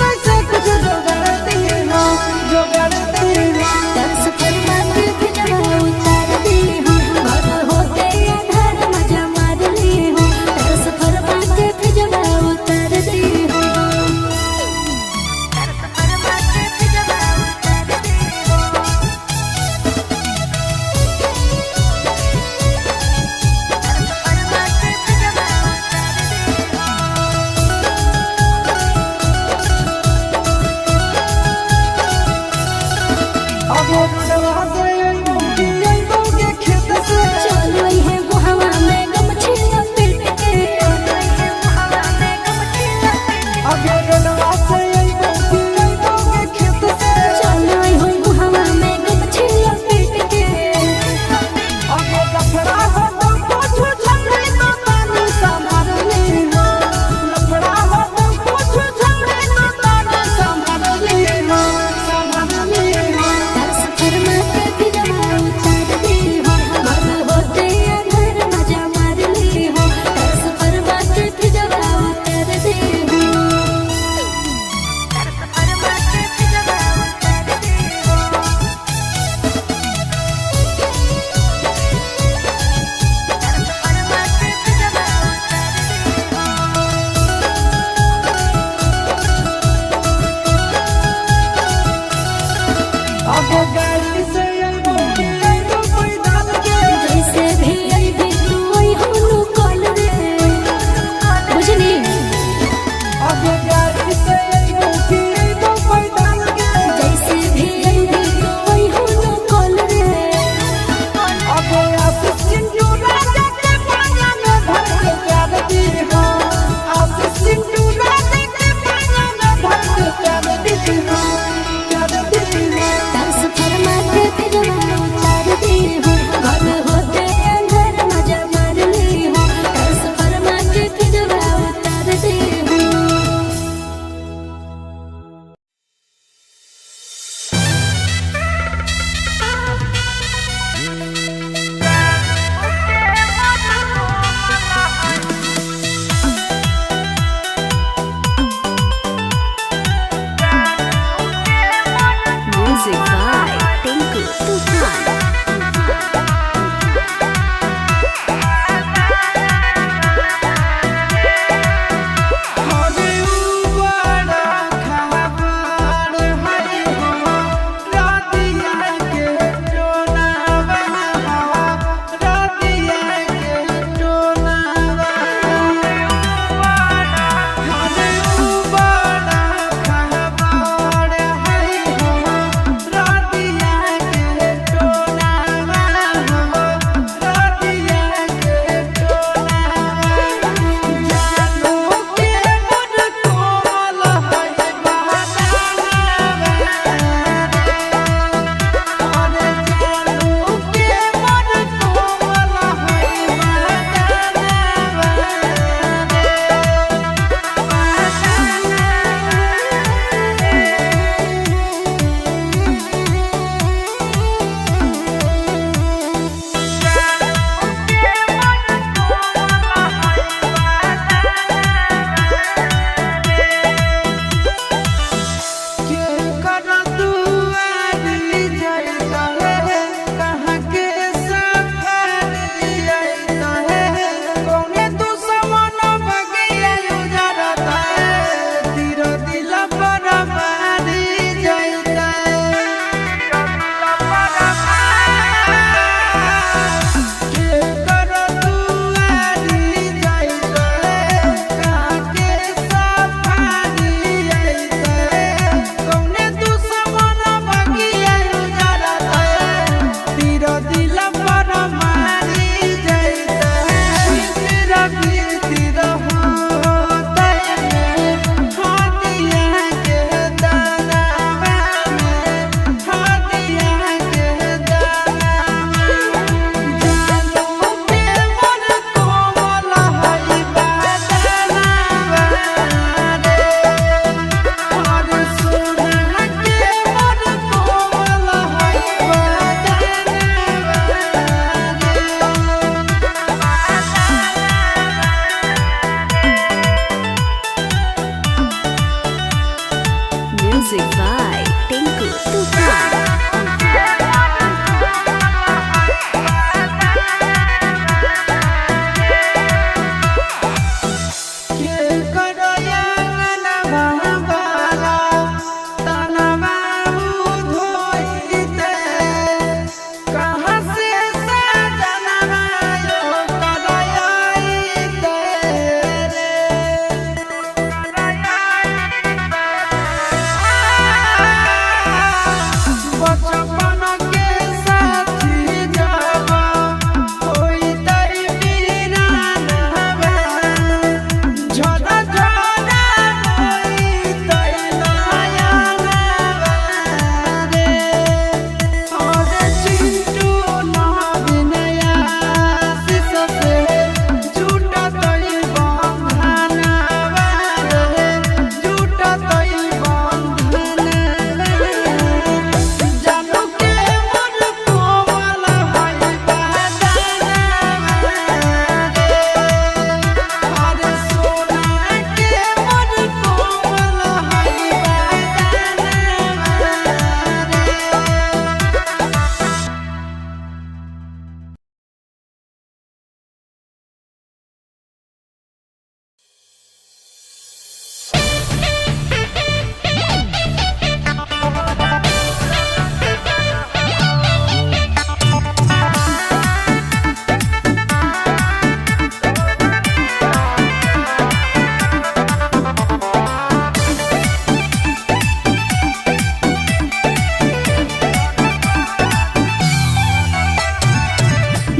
कैसे कुछ जुगाड़ दी हो जुगाड़ दी हो तरस फरमा के फिजवा उतार दी हो घर होते अंधार मजा मार ली हो तरस फरमा के फिजवा उतार दी हो तरस फरमा के फिजवा उतार दी हो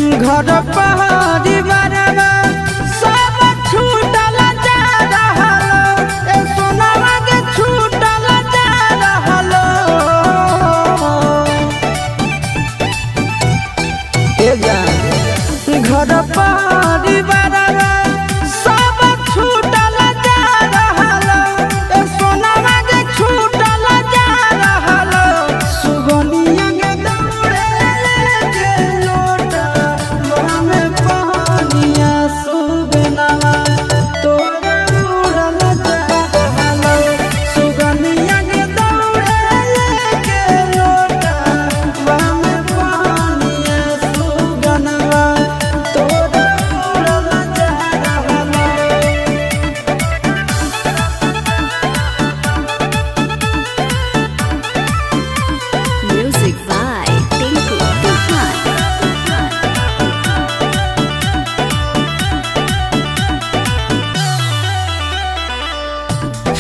घर परिवार सब छूटल जा रहलो ए सोनावा के छूटल जा रहलो ए जान घर परिवार सब छूटल जा रहलो ए सोनावा के छूटल जा रहलो सुगनिया के दौड़े के लोटा में पानिया सुगनावा तोरा उड़ल जा रहलो सुगनिया के दौड़े के लोटा में पानिया सुगनावा तोरा उड़ल जा रहलो Music by Tinku Tufan.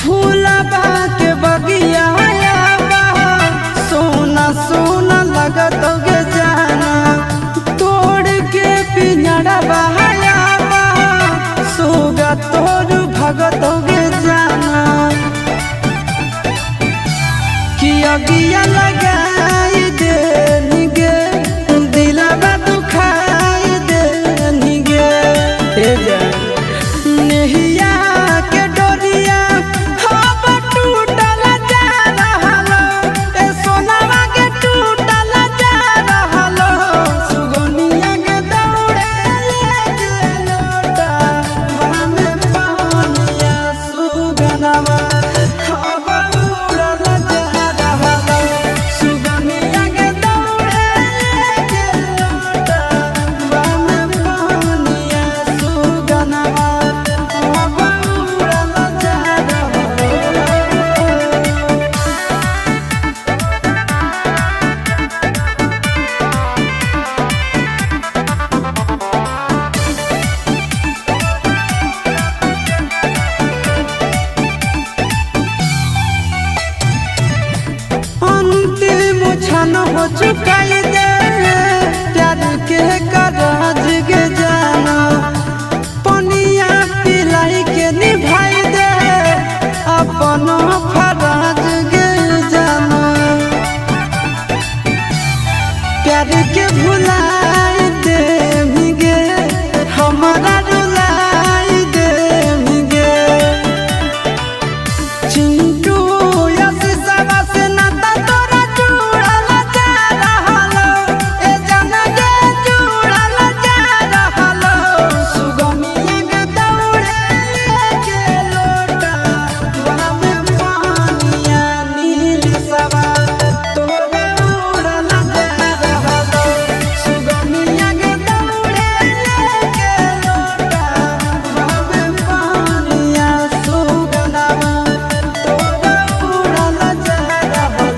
फूलबा के बगिया सोना सोना लगत गे जाना तोड़ के पिंजड़ा बहाया सोगा तोड़ भगत गे जाना कि अगिया लगाई देनी गे दिलवा दुखाई देनी गे ए जान नेहिया के डोरिया अब टूटल जा रहलो ए सोनावा के टूटल जा रहलो सुगनिया के दौड़े के लोटा में पानिया सुगनावा अब उड़ल जा रहलो सुगनिया के दौड़े के लोटा में पानिया सुगनावा अब उड़ल जा रहलो अंतिम क्षण हो चुकाई दे प्यार के कराज के जाना पनिया पिलाई के निभाई दे अपन फराज के जाना प्यार के भुलाई दे गे हमारा रुलाई दे गे चिंटू यशिसवा से नाता तोरा जुड़ल जा रहलो ए जाना गे जुड़ल जा रहलो सुगनिया के दौड़े के लोटा में पानिया नील सवा तोरा उड़ल जा रहलो सुगनिया के दौड़े के लोटा में पानिया सुगनावा तोरा उड़ल जा रहलो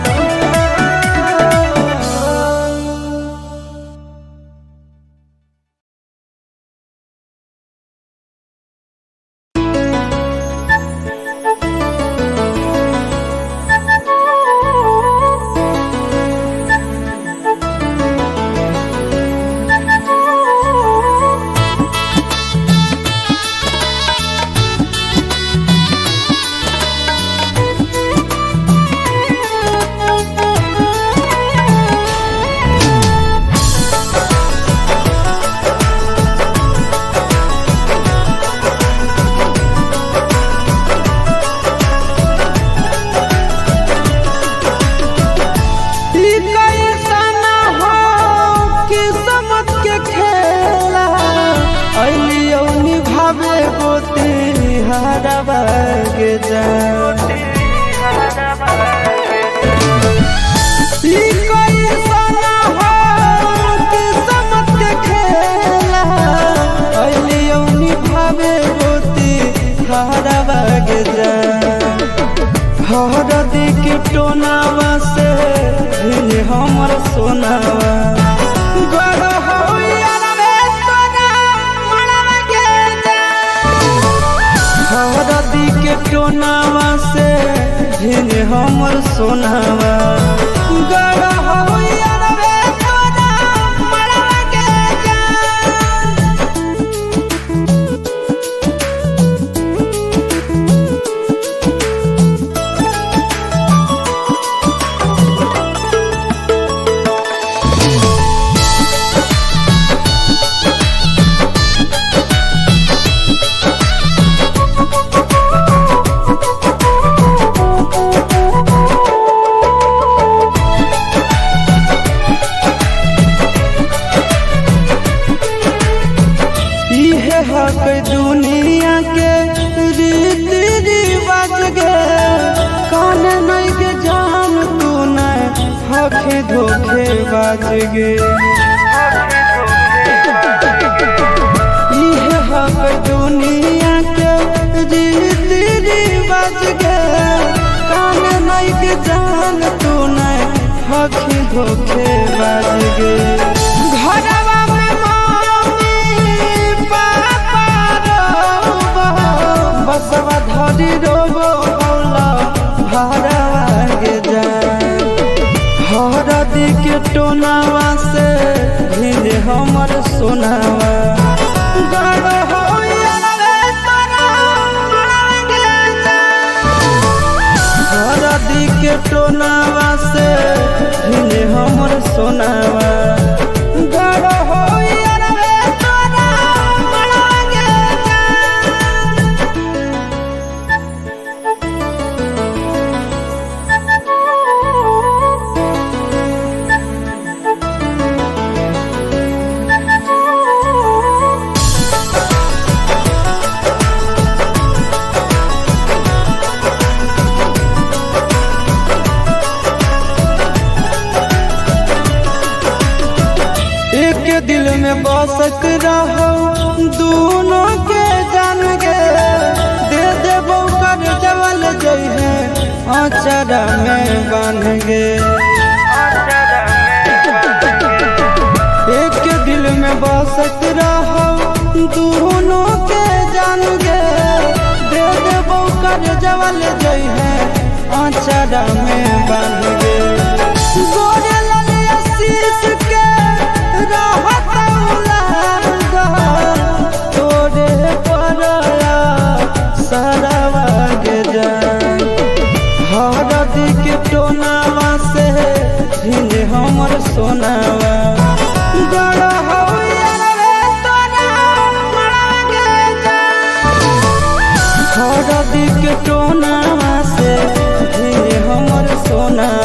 ई कैसन हो किस्मत के खेला अलियो निभावे गोती हरवा के जान ई कैसन हो किस्मत के खेला अलियो निभावे गोती हरवा के जान हरदी के टोनावा से भिन हमर सोनावा गड़ हो यार रे सोना मनवा के जान हरदी के टोनावा से भिन हमर सोनावा गड़ हो यार रे सोना मनवा के जान हक दुनिया के रीति रिवाज गे कान नहीं के जान तू नहीं हक धोखे बाज गे ये हक दुनिया के रीति रिवाज गे कान नहीं के जान तू नहीं हक धोखे बाज गे घरवा में मम्मी पापा रोबो बसवा धरी रोबो हौला भरवा गे जा हरदी के टोनावा से भिले हमर सोनावा गड़ होया रे तोरा मांगे जा हरदी के टोनावा से भिले हमर सोनावा गड़ होया रे तोरा मांगे जा एक दिल में बसत रहो दोनों के जान गे दे देबो कर जवल जई है अचरा में बन गे एक दिल में बसत रहो दोनों के जान गे दे देबो कर जवल जई है अचरा में बन गे गोरे ललिया शीश के तोरे परया सरवा गे जा हरदी के टोनावा से भिले हमर सोनावा गड़ होया रे तोरा मांगे जा हरदी के टोनावा से भिले हमर सोनावा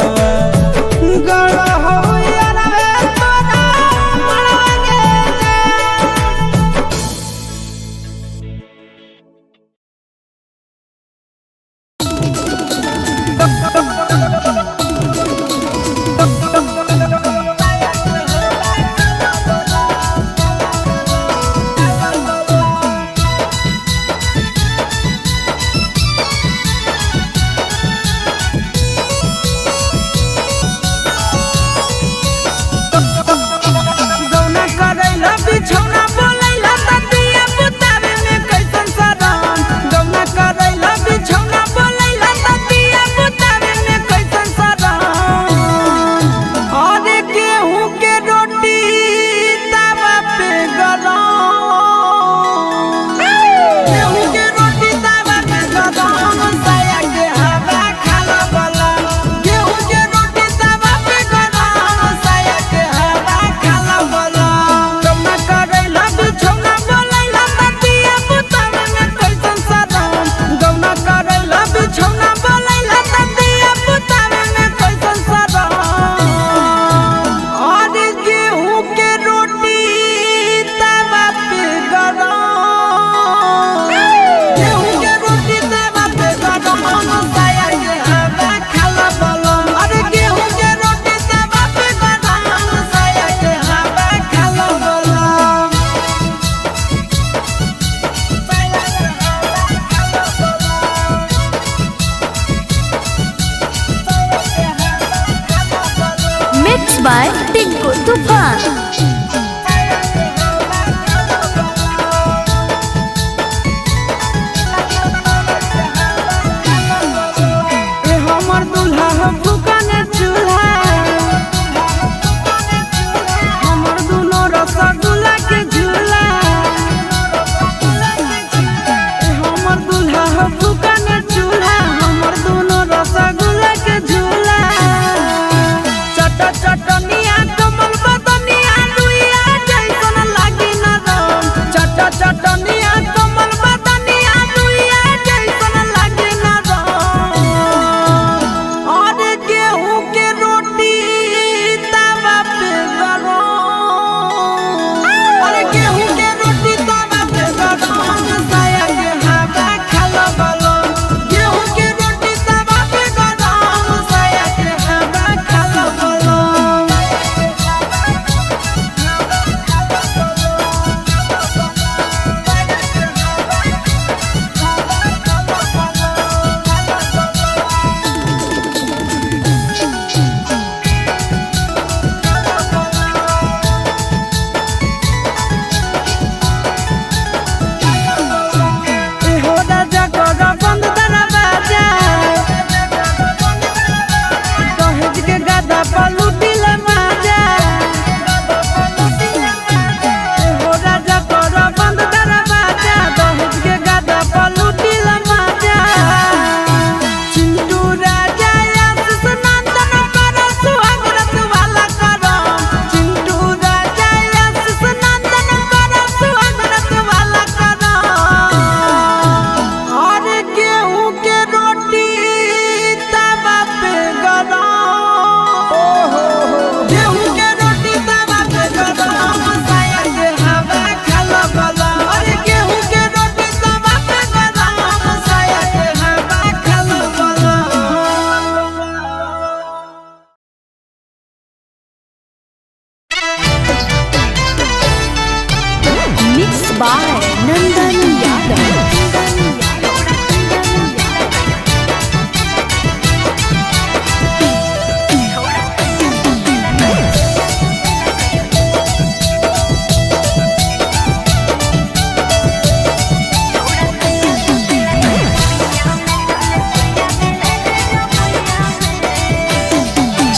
बाय नंदन यादव।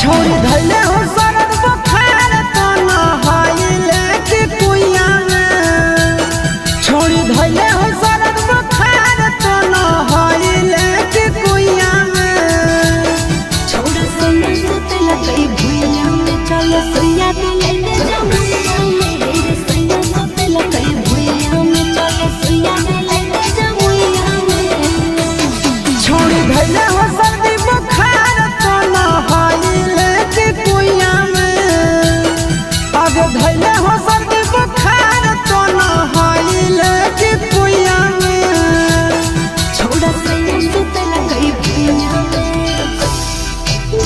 छोड़ी धैले हो सरद बुखार तो नहाइले कि कुइया में। छोड़ी धैले हो सरद बुखार तो नहाइले कि कुइया में। छोड़ा सोना सुते लगई भुइया में चल सोया दिले दे जमुइया में। रे सोया सुते लगई भुइया में चल सोया दिले दे जमुइया में। छोड़ी धैले हो सर्दी बुखार तो नहाइले कि कुइया में। आगे धैले हो सर्दी बुखार तो नहाइले कि कुइया में। छोड़ा सोया सुते लगई भुइया में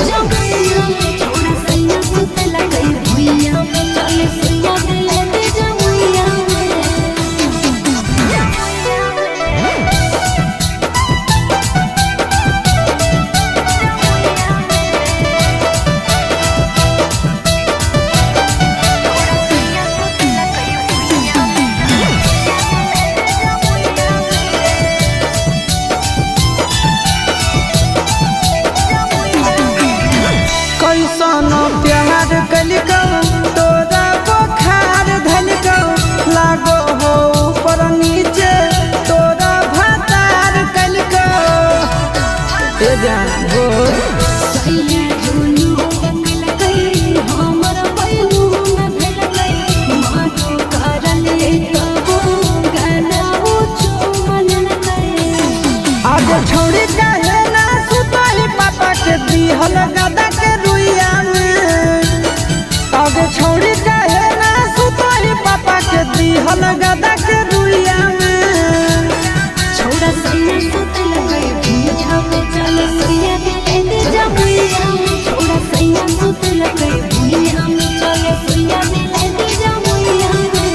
जमुइया में। छोड़ा सोया सुते लगई भुइया में चल सोया दिले दे जमुइया में। कैसन प्यार कलिको तोरा बुखार धलिको। लागो हो ऊपर नीचे तोरा भातार कलिको। ए जान बोल सैया जुनू बंगल गई हमर बैलू न भेल गई। मानो करले तबो गनाऊ चुमन गई। आज छोड़ी काहे ना सुतही पापा के दिहल गदा के रुइया में। आज छोड़ी काहे ना सुतही पापा के दिहल गदा के रुइया में। छोड़ा सैया सुते लगई भुइया में चल सोया दिले दे जमुइया में। छोड़ा सैया सुते लगई भुइया में चल सोया दिले दे जमुइया में।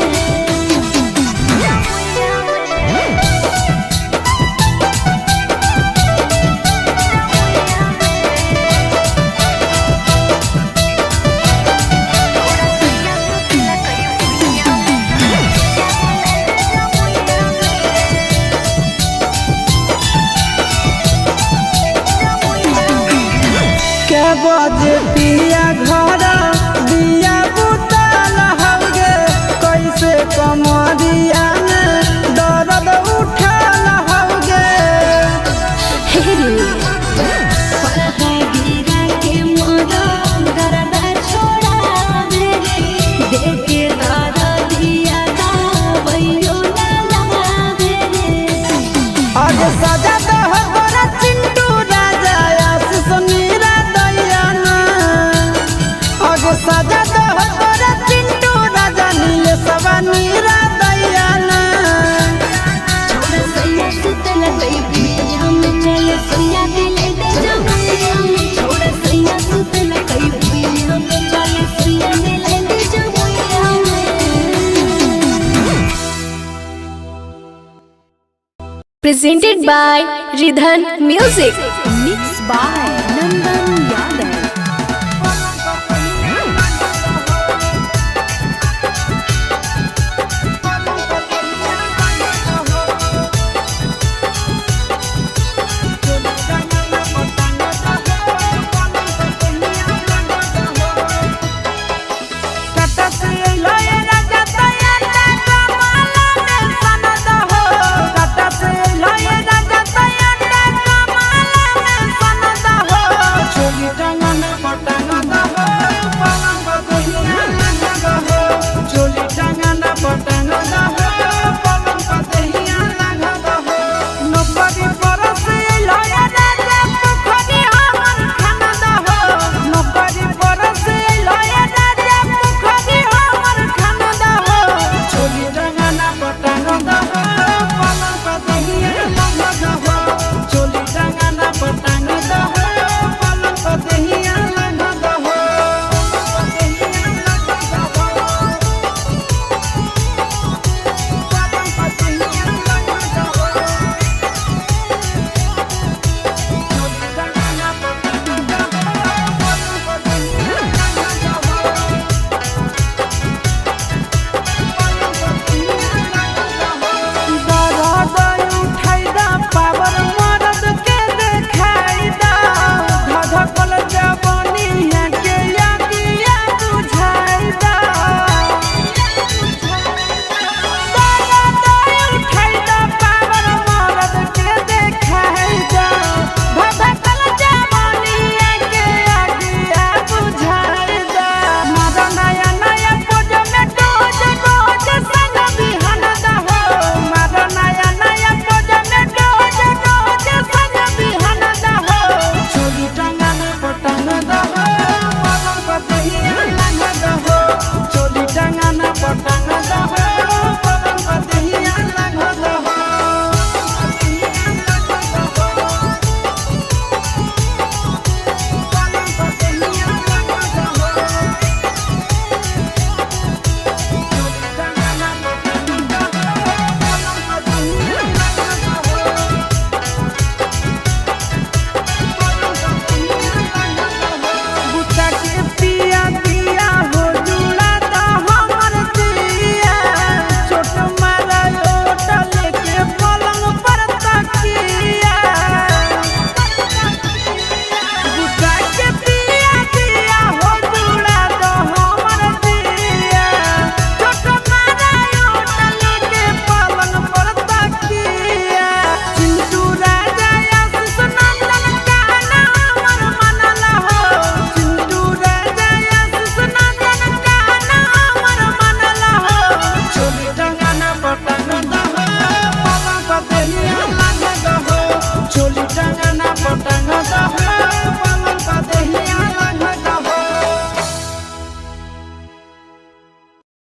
के बजे पिया घर दिया बुतल हौगे। कैसे कमरिया में दर्द उठल हौगे। पर्दा गिरा के मोरा गरदा छोड़ा मेरे। देखे दादा दिया गावैयो लाला मेरे। आज सजा दह तोरा चिंटू राजा आशीष मीरा दैयाना। आज सजा दह तोरा चिंटू राजा नीलेशवा मीरा दैयाना। छोड़ा सैया सुते लगई भुइया में चल सोया दिले दे जमुइया में। छोड़ा सैया सुते लगई भुइया में चल सोया दिले दे जमुइया में। Presented by Ridhan Music. Mixed by